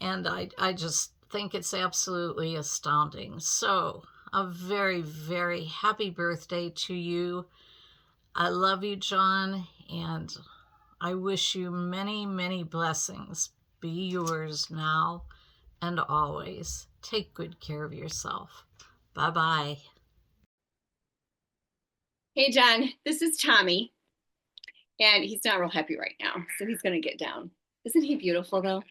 And I just think it's absolutely astounding. So a very, very happy birthday to you. I love you, John, and I wish you many, many blessings be yours now and always. Take good care of yourself. Bye-bye. Hey, John, this is Tommy. And he's not real happy right now, so he's going to get down. Isn't he beautiful, though?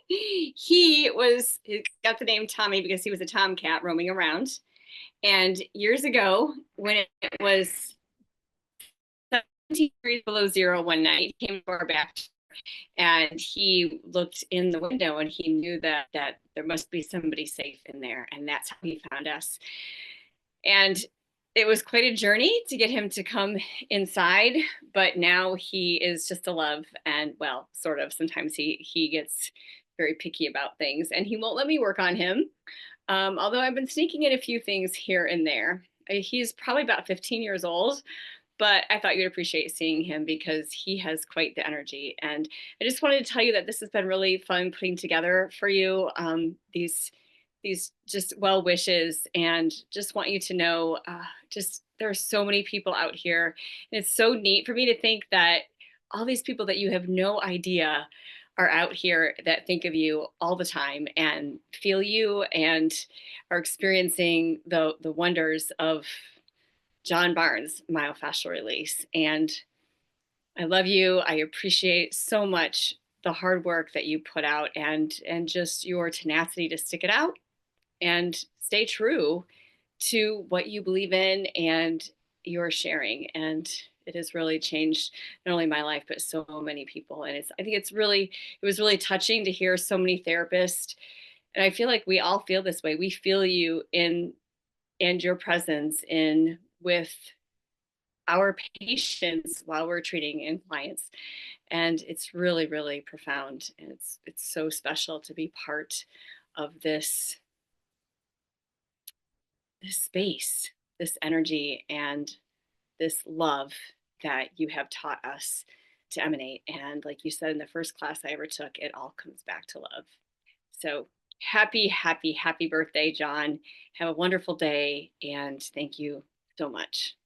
He got the name Tommy because he was a tomcat roaming around. And years ago, when it was 17 degrees below zero one night, he came to our back and he looked in the window and he knew that there must be somebody safe in there. And that's how he found us. And it was quite a journey to get him to come inside, but now he is just a love. And well, sort of, sometimes he gets very picky about things and he won't let me work on him. Although I've been sneaking in a few things here and there. He's probably about 15 years old, but I thought you'd appreciate seeing him because he has quite the energy. And I just wanted to tell you that this has been really fun putting together for you these just well wishes, and just want you to know just there are so many people out here, and it's so neat for me to think that all these people that you have no idea are out here that think of you all the time and feel you and are experiencing the wonders of John Barnes myofascial release. And I love you. I appreciate so much the hard work that you put out, and just your tenacity to stick it out and stay true to what you believe in and your sharing. And it has really changed not only my life, but so many people. And I think it was really touching to hear so many therapists. And I feel like we all feel this way. We feel you in, and your presence in with our patients while we're treating in clients. And it's really, really profound. And it's so special to be part of this space, this energy, and this love that you have taught us to emanate. And like you said in the first class I ever took, it all comes back to love. So happy, happy, happy birthday, John. Have a wonderful day. And thank you so much.